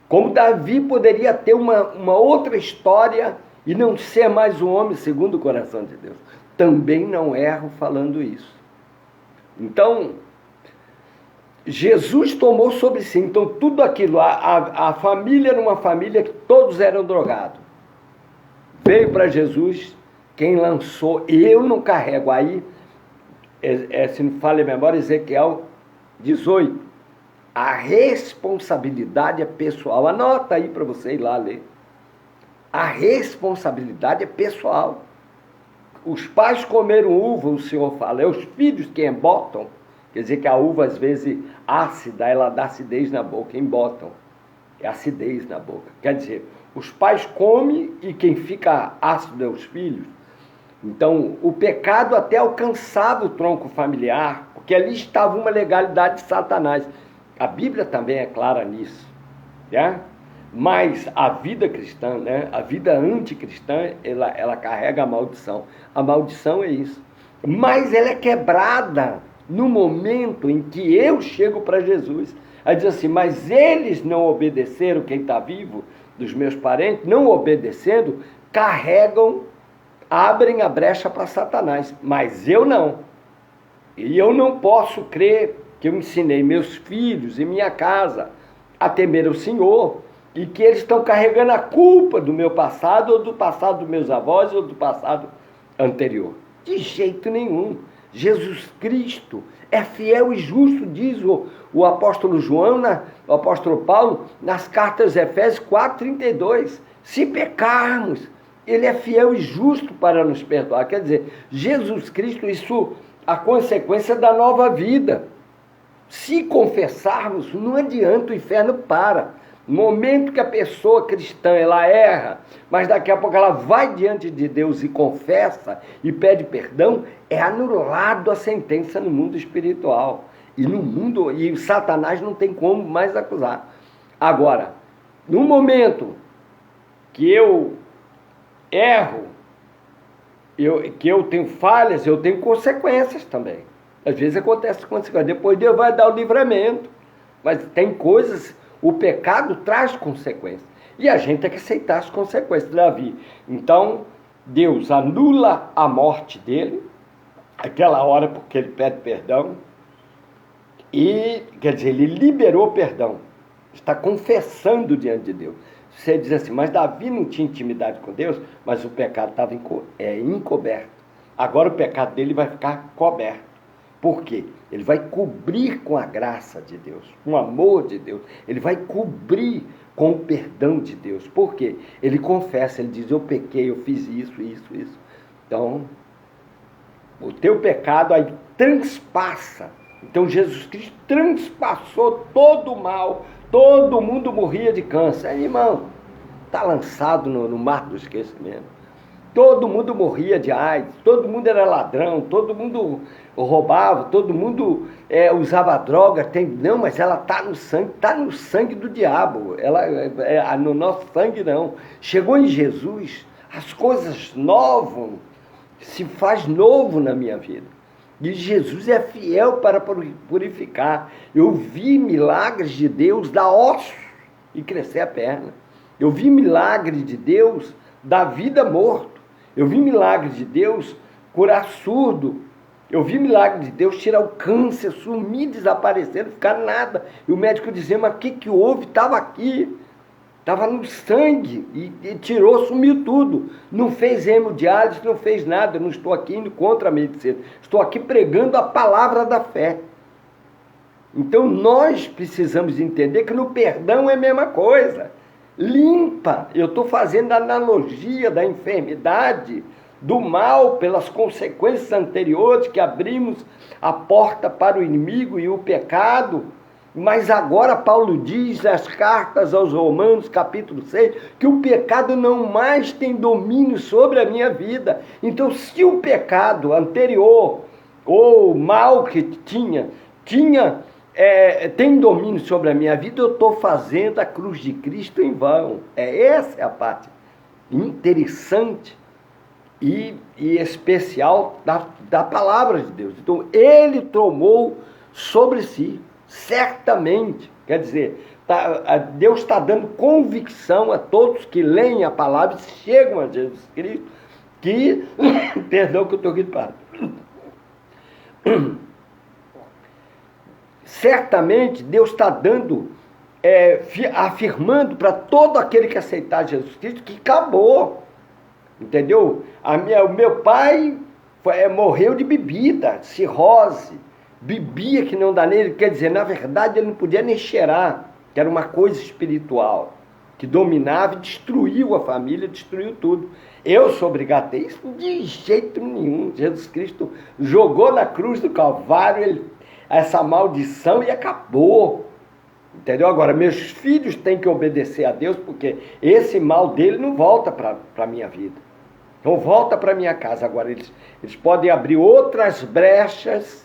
Como Davi poderia ter uma outra história e não ser mais um homem segundo o coração de Deus. Também não erro falando isso. Então, Jesus tomou sobre si. Então, tudo aquilo, a família era uma família que todos eram drogados. Veio para Jesus, quem lançou, eu não carrego. Aí, se não falha a memória, Ezequiel 18. A responsabilidade é pessoal. Anota aí para você ir lá ler. A responsabilidade é pessoal. Os pais comeram uva, o Senhor fala, é os filhos quem botam Quer dizer que a uva, às vezes, ácida, ela dá acidez na boca, embotam. É acidez na boca. Quer dizer, os pais comem e quem fica ácido é os filhos. Então, o pecado até alcançava o tronco familiar, porque ali estava uma legalidade de Satanás. A Bíblia também é clara nisso, né? Mas a vida cristã, né? A vida anticristã, ela carrega a maldição. A maldição é isso. Mas ela é quebrada no momento em que eu chego para Jesus. Aí diz assim, mas eles não obedeceram, quem está vivo, dos meus parentes, não obedecendo, carregam, abrem a brecha para Satanás. Mas eu não. E eu não posso crer que eu ensinei meus filhos e minha casa a temer o Senhor e que eles estão carregando a culpa do meu passado ou do passado dos meus avós ou do passado anterior. De jeito nenhum. Jesus Cristo é fiel e justo, diz o apóstolo João, o apóstolo Paulo, nas cartas Efésios 4:32. Se pecarmos, ele é fiel e justo para nos perdoar. Quer dizer, Jesus Cristo, isso a consequência da nova vida. Se confessarmos, não adianta, o inferno para. No momento que a pessoa cristã, ela erra, mas daqui a pouco ela vai diante de Deus e confessa e pede perdão, é anulado a sentença no mundo espiritual. E no mundo, e Satanás não tem como mais acusar. Agora, no momento que eu erro, que eu tenho falhas, eu tenho consequências também. Às vezes acontece consequências. Depois Deus vai dar o livramento. Mas tem coisas, o pecado traz consequências. E a gente tem que aceitar as consequências de Davi. Então, Deus anula a morte dele, aquela hora porque ele pede perdão. E, quer dizer, ele liberou perdão. Está confessando diante de Deus. Você diz assim, mas Davi não tinha intimidade com Deus, mas o pecado estava encoberto. Agora o pecado dele vai ficar coberto. Por quê? Ele vai cobrir com a graça de Deus, com o amor de Deus. Ele vai cobrir com o perdão de Deus. Por quê? Ele confessa, ele diz, eu pequei, eu fiz isso, isso, isso. Então, o teu pecado aí transpassa. Então Jesus Cristo transpassou todo o mal. Todo mundo morria de câncer. Aí, irmão, está lançado no mar do esquecimento. Todo mundo morria de AIDS, todo mundo era ladrão, todo mundo roubava, todo mundo usava droga. Não, mas ela está no sangue do diabo. Ela no nosso sangue não. Chegou em Jesus, as coisas novas, se faz novo na minha vida. E Jesus é fiel para purificar. Eu vi milagres de Deus dar osso e crescer a perna. Eu vi milagre de Deus dar vida morto. Eu vi milagre de Deus curar surdo. Eu vi milagre de Deus tirar o câncer, sumir, desaparecer, não ficar nada. E o médico dizia, mas o que houve? Estava aqui. Estava no sangue. E tirou, sumiu tudo. Não fez hemodiálise, não fez nada. Eu não estou aqui indo contra a medicina. Estou aqui pregando a palavra da fé. Então nós precisamos entender que no perdão é a mesma coisa. Limpa, eu estou fazendo a analogia da enfermidade, do mal, pelas consequências anteriores que abrimos a porta para o inimigo e o pecado. Mas agora Paulo diz nas cartas aos Romanos, capítulo 6, que o pecado não mais tem domínio sobre a minha vida. Então, se o pecado anterior, ou o mal que tem domínio sobre a minha vida, eu estou fazendo a cruz de Cristo em vão. Essa é a parte interessante e especial da palavra de Deus. Então, ele tomou sobre si, certamente, quer dizer, Deus está dando convicção a todos que leem a palavra e chegam a Jesus Cristo, que, perdão que eu estou gripado, certamente Deus está dando, afirmando para todo aquele que aceitar Jesus Cristo que acabou, entendeu? O meu pai morreu de bebida, cirrose, bebia que não dá nele, quer dizer, na verdade ele não podia nem cheirar, que era uma coisa espiritual, que dominava e destruiu a família, destruiu tudo. Eu sou obrigado a ter isso? De jeito nenhum. Jesus Cristo jogou na cruz do Calvário, essa maldição e acabou. Entendeu? Agora, meus filhos têm que obedecer a Deus, porque esse mal dele não volta para a minha vida. Não volta para a minha casa. Agora, eles podem abrir outras brechas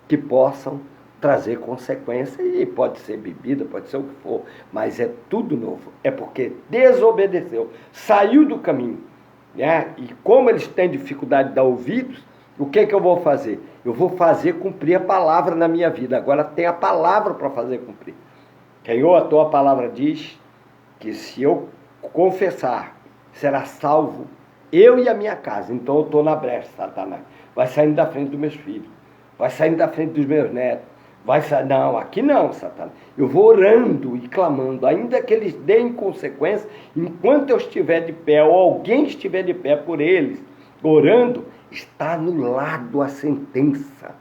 que possam trazer consequências, e pode ser bebida, pode ser o que for, mas é tudo novo. É porque desobedeceu, saiu do caminho. Né? E como eles têm dificuldade de dar ouvidos, o que eu vou fazer? Eu vou fazer cumprir a palavra na minha vida. Agora tem a palavra para fazer cumprir. Senhor, a tua palavra diz que se eu confessar, será salvo eu e a minha casa. Então eu estou na brecha, Satanás. Vai saindo da frente dos meus filhos, vai saindo da frente dos meus netos. Não, aqui não, Satanás. Eu vou orando e clamando, ainda que eles deem consequência, enquanto eu estiver de pé, ou alguém estiver de pé por eles, orando, está anulado a sentença.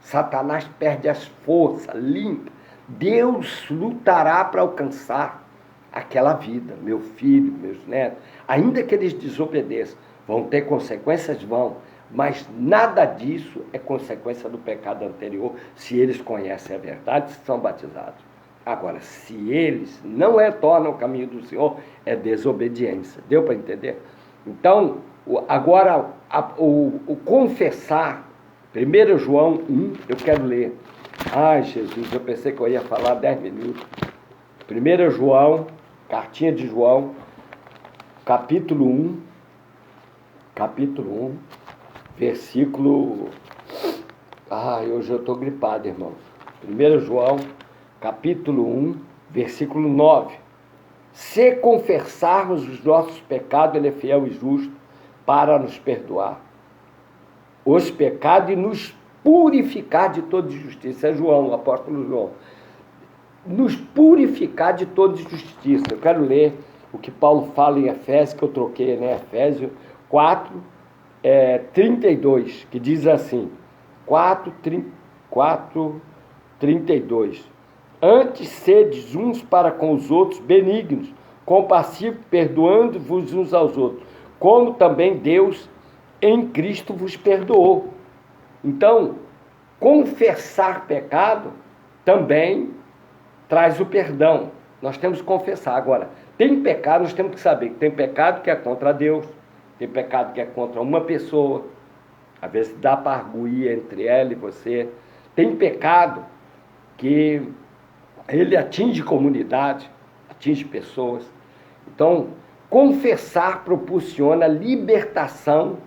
Satanás perde as forças, limpa. Deus lutará para alcançar aquela vida, meu filho, meus netos. Ainda que eles desobedeçam, vão ter consequências? Vão. Mas nada disso é consequência do pecado anterior, se eles conhecem a verdade, se são batizados. Agora, se eles não retornam ao caminho do Senhor, é desobediência. Deu para entender? Então, agora, o confessar, 1 João 1, eu quero ler. Ai, Jesus, eu pensei que eu ia falar 10 minutos. 1 João, cartinha de João, capítulo 1, versículo... Ai, hoje eu estou gripado, irmãos. 1 João, capítulo 1, versículo 9. Se confessarmos os nossos pecados, ele é fiel e justo para nos perdoar os pecados e nos purificar de toda injustiça. É João, o apóstolo João. Nos purificar de toda injustiça. Eu quero ler o que Paulo fala em Efésios, que eu troquei, né? Efésios 4, 32, que diz assim, 4:32. Antes sedes uns para com os outros benignos, compassivos, perdoando-vos uns aos outros, como também Deus em Cristo vos perdoou. Então, confessar pecado também traz o perdão. Nós temos que confessar. Agora, tem pecado, nós temos que saber que tem pecado que é contra Deus, tem pecado que é contra uma pessoa, às vezes dá para arguir entre ela e você. Tem pecado que ele atinge comunidade, atinge pessoas. Então, confessar proporciona libertação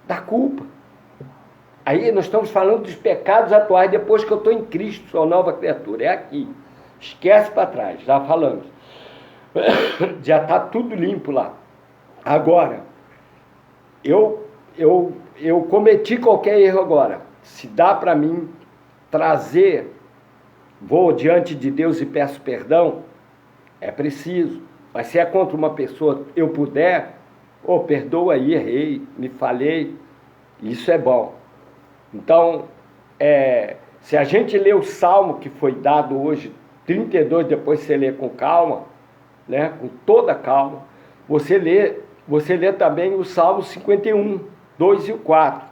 da culpa. Aí nós estamos falando dos pecados atuais, depois que eu estou em Cristo, sou nova criatura. É aqui. Esquece para trás, já falamos. Já está tudo limpo lá. Agora, eu cometi qualquer erro agora. Se dá para mim trazer, vou diante de Deus e peço perdão, é preciso. Mas se é contra uma pessoa, eu puder, perdoa aí, errei, me falhei, isso é bom. Então, se a gente lê o Salmo que foi dado hoje, 32, depois você lê com calma, né, com toda calma, você lê também o Salmo 51, 2 e o 4.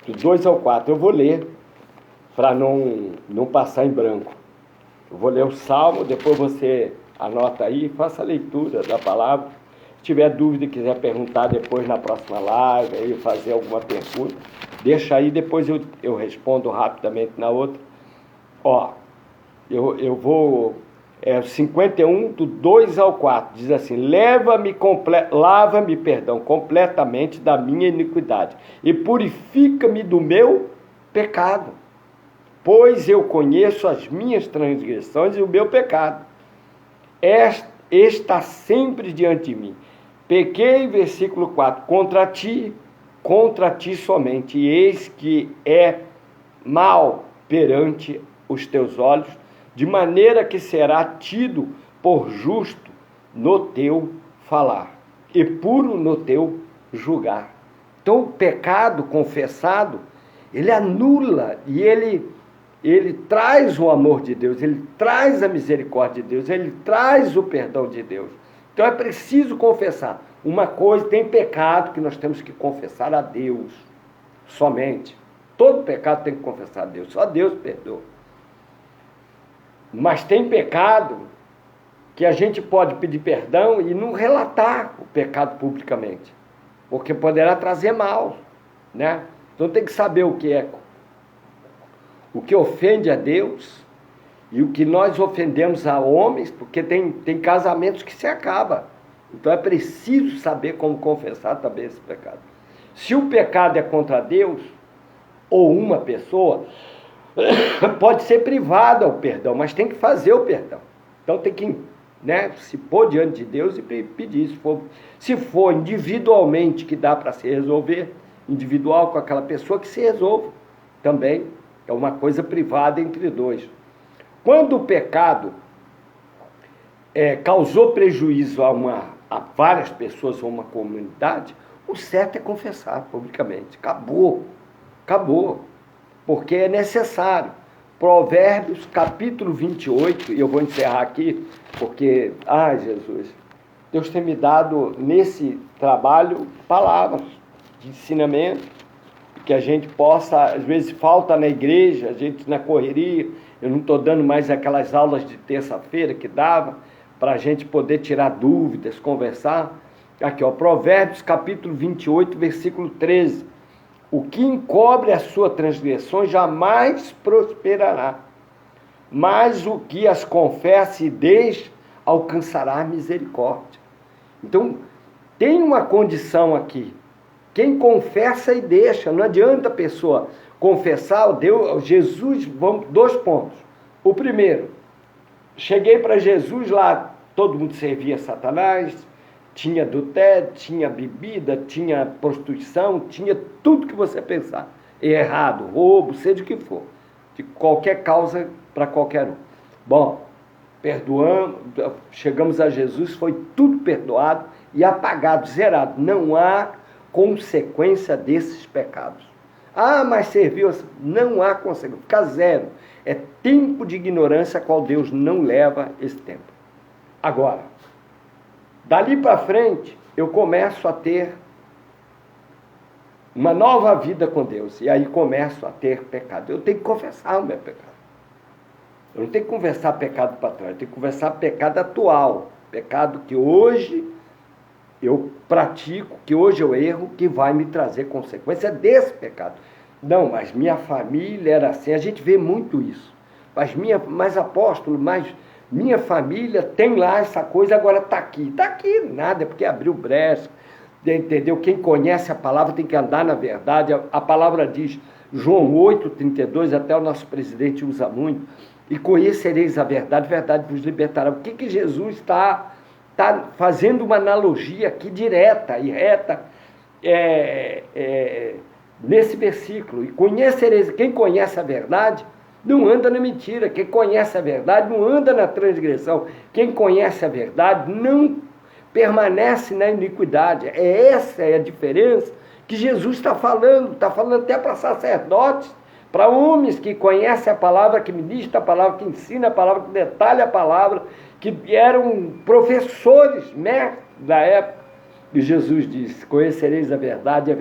Do 2 ao 4, eu vou ler, para não passar em branco. Eu vou ler o Salmo, depois você anota aí, faça a leitura da palavra. Se tiver dúvida e quiser perguntar depois na próxima live, aí fazer alguma pergunta, deixa aí, depois eu respondo rapidamente na outra. Eu vou... 51, do 2 ao 4, diz assim: lava-me completamente da minha iniquidade e purifica-me do meu pecado, pois eu conheço as minhas transgressões e o meu pecado está sempre diante de mim. Pequei, versículo 4, contra ti somente, e eis que é mal perante os teus olhos, de maneira que será tido por justo no teu falar, e puro no teu julgar. Então, o pecado confessado, ele anula, e ele traz o amor de Deus, ele traz a misericórdia de Deus, ele traz o perdão de Deus. Então, é preciso confessar. Uma coisa, tem pecado que nós temos que confessar a Deus, somente. Todo pecado tem que confessar a Deus, só Deus perdoa. Mas tem pecado que a gente pode pedir perdão e não relatar o pecado publicamente, porque poderá trazer mal, né? Então tem que saber o que ofende a Deus e o que nós ofendemos a homens, porque tem casamentos que se acabam. Então é preciso saber como confessar também esse pecado. Se o pecado é contra Deus ou uma pessoa, pode ser privado ao perdão, mas tem que fazer o perdão. Então tem que, né, se pôr diante de Deus e pedir. Se for individualmente que dá para se resolver, individual com aquela pessoa, que se resolva também. É uma coisa privada entre dois. Quando o pecado causou prejuízo a várias pessoas ou uma comunidade, o certo é confessar publicamente. Acabou. Porque é necessário. Provérbios, capítulo 28, e eu vou encerrar aqui, porque, Jesus, Deus tem me dado nesse trabalho palavras de ensinamento, que a gente possa, às vezes falta na igreja, a gente na correria, eu não estou dando mais aquelas aulas de terça-feira que dava, para a gente poder tirar dúvidas, conversar. Aqui, Provérbios capítulo 28, versículo 13. O que encobre a sua transgressão jamais prosperará, mas o que as confessa e deixa alcançará misericórdia. Então, tem uma condição aqui. Quem confessa e deixa, não adianta a pessoa confessar, Deus, Jesus, vamos, 2 pontos. O primeiro, cheguei para Jesus lá, todo mundo servia Satanás, tinha adultério, tinha bebida, tinha prostituição, tinha tudo que você pensar. Errado, roubo, seja o que for. De qualquer causa para qualquer um. Bom, perdoamos, chegamos a Jesus, foi tudo perdoado e apagado, zerado. Não há consequência desses pecados. Mas serviu, não há consequência, fica zero. É tempo de ignorância a qual Deus não leva esse tempo. Agora, dali para frente, eu começo a ter uma nova vida com Deus. E aí começo a ter pecado. Eu tenho que confessar o meu pecado. Eu não tenho que conversar pecado para trás. Eu tenho que conversar pecado atual. Pecado que hoje eu pratico, que hoje eu erro, que vai me trazer consequência desse pecado. Não, mas minha família era assim. A gente vê muito isso. Mas apóstolo, minha família tem lá essa coisa, agora está aqui. Está aqui, nada, é porque abriu brecha, entendeu? Quem conhece a palavra tem que andar na verdade. A palavra diz, João 8,32, até o nosso presidente usa muito, e conhecereis a verdade vos libertará. O que Jesus está fazendo uma analogia aqui direta e reta nesse versículo. E conhecereis, quem conhece a verdade não anda na mentira. Quem conhece a verdade não anda na transgressão. Quem conhece a verdade não permanece na iniquidade. Essa é a diferença que Jesus está falando até para sacerdotes, para homens que conhecem a palavra, que ministram a palavra, que ensina a palavra, que detalha a palavra, que eram professores, mestres da época. E Jesus disse, conhecereis a verdade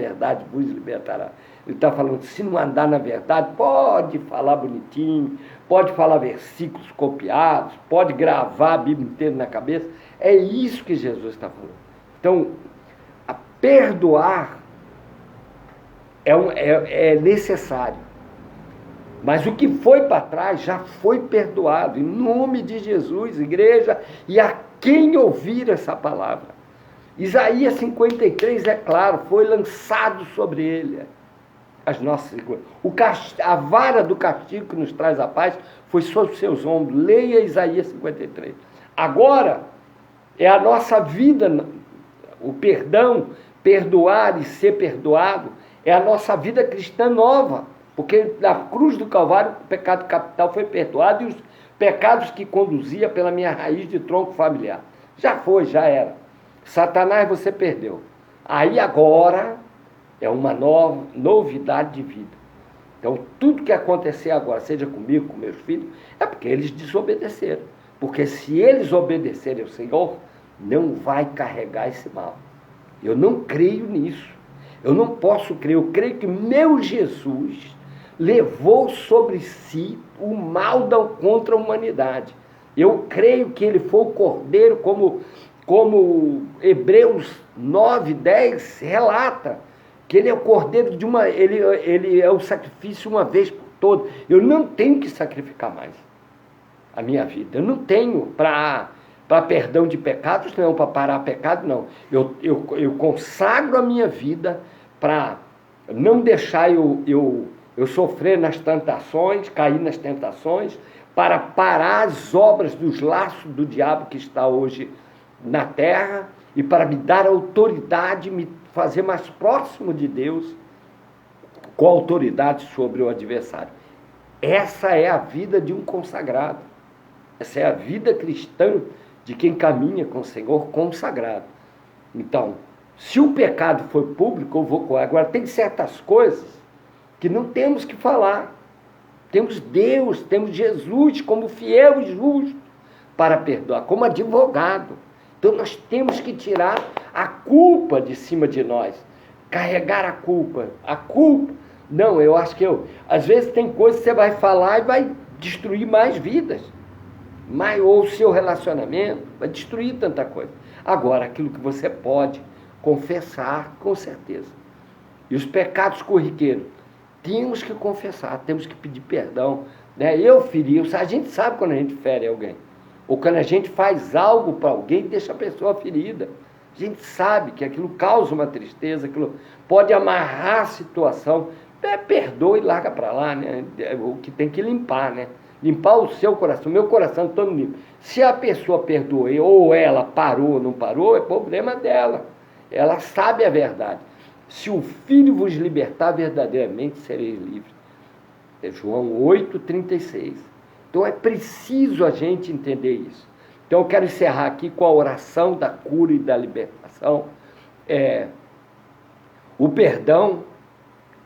vos libertará. Ele está falando, se não andar na verdade, pode falar bonitinho, pode falar versículos copiados, pode gravar a Bíblia inteira na cabeça. É isso que Jesus está falando. Então, perdoar é necessário. Mas o que foi para trás já foi perdoado. Em nome de Jesus, igreja, e a quem ouvir essa palavra. Isaías 53, é claro, foi lançado sobre ele as nossas. A vara do castigo que nos traz a paz foi sobre os seus ombros. Leia Isaías 53. Agora, é a nossa vida, o perdão, perdoar e ser perdoado, é a nossa vida cristã nova. Porque na cruz do Calvário o pecado capital foi perdoado e os pecados que conduzia pela minha raiz de tronco familiar. Já foi, já era. Satanás você perdeu. Aí agora é uma novidade de vida. Então tudo que acontecer agora, seja comigo, com meus filhos, é porque eles desobedeceram. Porque se eles obedecerem ao Senhor, não vai carregar esse mal. Eu não creio nisso. Eu não posso crer. Eu creio que meu Jesus levou sobre si o mal contra a humanidade. Eu creio que ele foi o cordeiro, como Hebreus 9, 10 relata, que ele é o cordeiro de ele é o sacrifício uma vez por todas. Eu não tenho que sacrificar mais a minha vida. Eu não tenho para perdão de pecados, não, para parar pecado, não. Eu consagro a minha vida para não deixar eu sofrer nas tentações, cair nas tentações, para parar as obras dos laços do diabo que está hoje na terra e para me dar autoridade, me fazer mais próximo de Deus, com autoridade sobre o adversário. Essa é a vida de um consagrado. Essa é a vida cristã de quem caminha com o Senhor consagrado. Então, se o pecado foi público, eu vou... Agora, tem certas coisas que não temos que falar. Temos Deus, temos Jesus como fiel e justo para perdoar, como advogado. Então, nós temos que tirar a culpa de cima de nós. Carregar a culpa. A culpa... Não, eu acho que às vezes tem coisas que você vai falar e vai destruir mais vidas. Ou o seu relacionamento, vai destruir tanta coisa. Agora, aquilo que você pode confessar, com certeza. E os pecados corriqueiros, temos que confessar, temos que pedir perdão. Né? Eu feri, a gente sabe quando a gente fere alguém. Ou quando a gente faz algo para alguém e deixa a pessoa ferida. A gente sabe que aquilo causa uma tristeza, aquilo pode amarrar a situação. Perdoa e larga para lá, né? O que tem que limpar, né? Limpar o seu coração, meu coração todo limpo. Se a pessoa perdoou ou ela parou ou não parou, é problema dela. Ela sabe a verdade. Se o Filho vos libertar, verdadeiramente sereis livres. É João 8,36. Então é preciso a gente entender isso. Então eu quero encerrar aqui com a oração da cura e da libertação. O perdão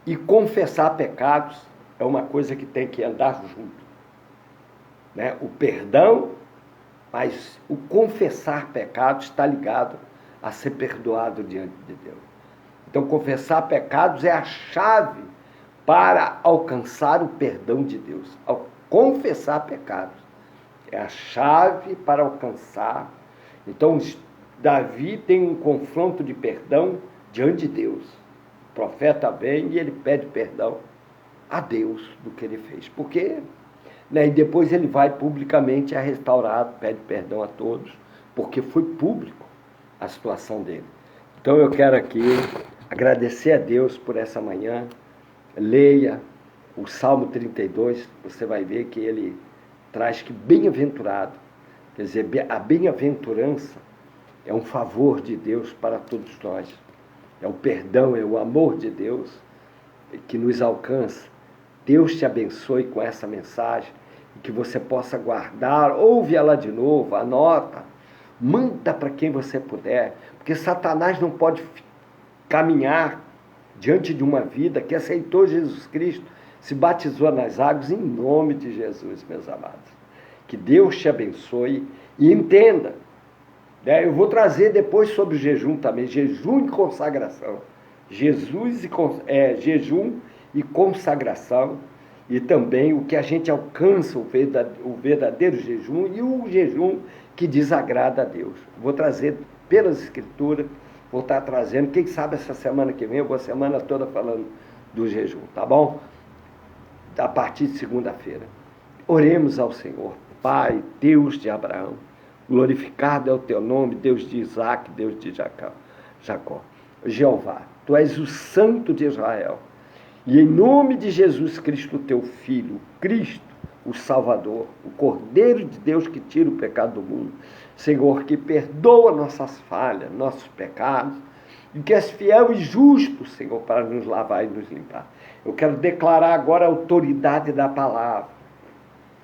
e confessar pecados é uma coisa que tem que andar junto. Né? O perdão, mas o confessar pecados está ligado a ser perdoado diante de Deus. Então, confessar pecados é a chave para alcançar o perdão de Deus. Ao confessar pecados é a chave para alcançar. Então, Davi tem um confronto de perdão diante de Deus. O profeta vem e ele pede perdão a Deus do que ele fez. Porque... E depois ele vai publicamente a restaurar, pede perdão a todos, porque foi público a situação dele. Então eu quero aqui agradecer a Deus por essa manhã. Leia o Salmo 32, você vai ver que ele traz que bem-aventurado, quer dizer, a bem-aventurança é um favor de Deus para todos nós. É o perdão, é o amor de Deus que nos alcança. Deus te abençoe com essa mensagem, e que você possa guardar, ouve ela de novo, anota, manda para quem você puder, porque Satanás não pode caminhar diante de uma vida que aceitou Jesus Cristo, se batizou nas águas em nome de Jesus, meus amados. Que Deus te abençoe e entenda. Eu vou trazer depois sobre o jejum também, jejum e consagração. Jejum e consagração, e também o que a gente alcança, o verdadeiro jejum e o jejum que desagrada a Deus. Vou trazer pelas Escrituras, vou estar trazendo, quem sabe essa semana que vem, eu vou a semana toda falando do jejum, tá bom? A partir de segunda-feira. Oremos ao Senhor. Pai, Deus de Abraão, glorificado é o teu nome, Deus de Isaac, Deus de Jacó. Jeová, tu és o Santo de Israel. E em nome de Jesus Cristo, teu Filho, Cristo, o Salvador, o Cordeiro de Deus que tira o pecado do mundo, Senhor, que perdoa nossas falhas, nossos pecados, e que és fiel e justo, Senhor, para nos lavar e nos limpar. Eu quero declarar agora a autoridade da palavra.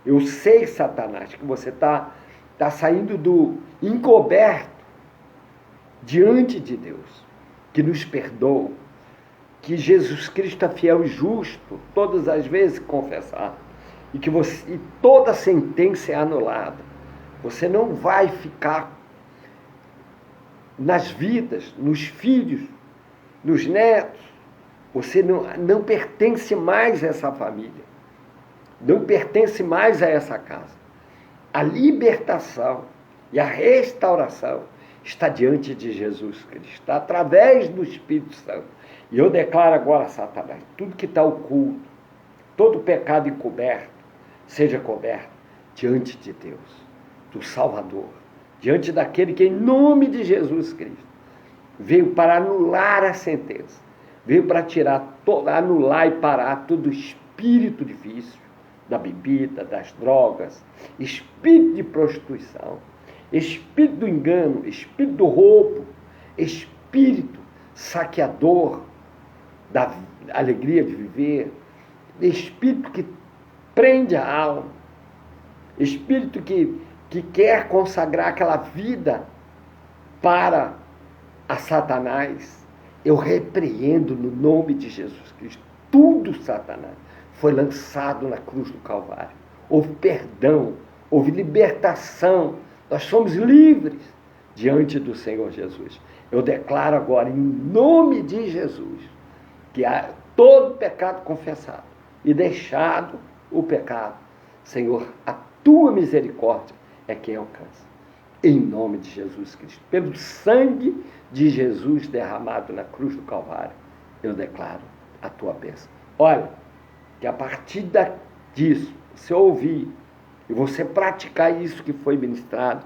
Eu sei, Satanás, que você está saindo do encoberto diante de Deus, que nos perdoa, que Jesus Cristo é fiel e justo, todas as vezes que confessar, e toda sentença é anulada. Você não vai ficar nas vidas, nos filhos, nos netos, Você não pertence mais a essa família. Não pertence mais a essa casa. A libertação e a restauração está diante de Jesus Cristo, através do Espírito Santo. E eu declaro agora, Satanás, tudo que está oculto, todo pecado encoberto, seja coberto diante de Deus, do Salvador, diante daquele que, em nome de Jesus Cristo, veio para anular a sentença, veio para anular e parar todo espírito de vício, da bebida, das drogas, espírito de prostituição, espírito do engano, espírito do roubo, espírito saqueador da alegria de viver, espírito que prende a alma, espírito que quer consagrar aquela vida para a Satanás. Eu repreendo no nome de Jesus Cristo. Tudo, Satanás, foi lançado na cruz do Calvário. Houve perdão, houve libertação. Nós somos livres diante do Senhor Jesus. Eu declaro agora, em nome de Jesus, que há todo pecado confessado e deixado o pecado. Senhor, a tua misericórdia é quem alcança. Em nome de Jesus Cristo. Pelo sangue de Jesus derramado na cruz do Calvário, eu declaro a tua bênção. Olha, que a partir disso, você ouvir e você praticar isso que foi ministrado,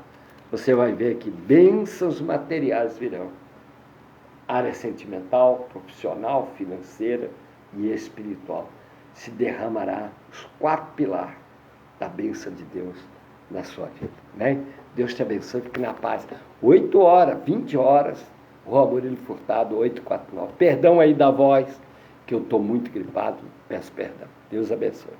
você vai ver que bênçãos materiais virão. Área sentimental, profissional, financeira e espiritual. Se derramará os 4 pilares da bênção de Deus na sua vida. Amém? Deus te abençoe, fique na paz. 8 horas, 20 horas, Rua Murilo Furtado, 849. Perdão aí da voz, que eu estou muito gripado, peço perdão. Deus abençoe.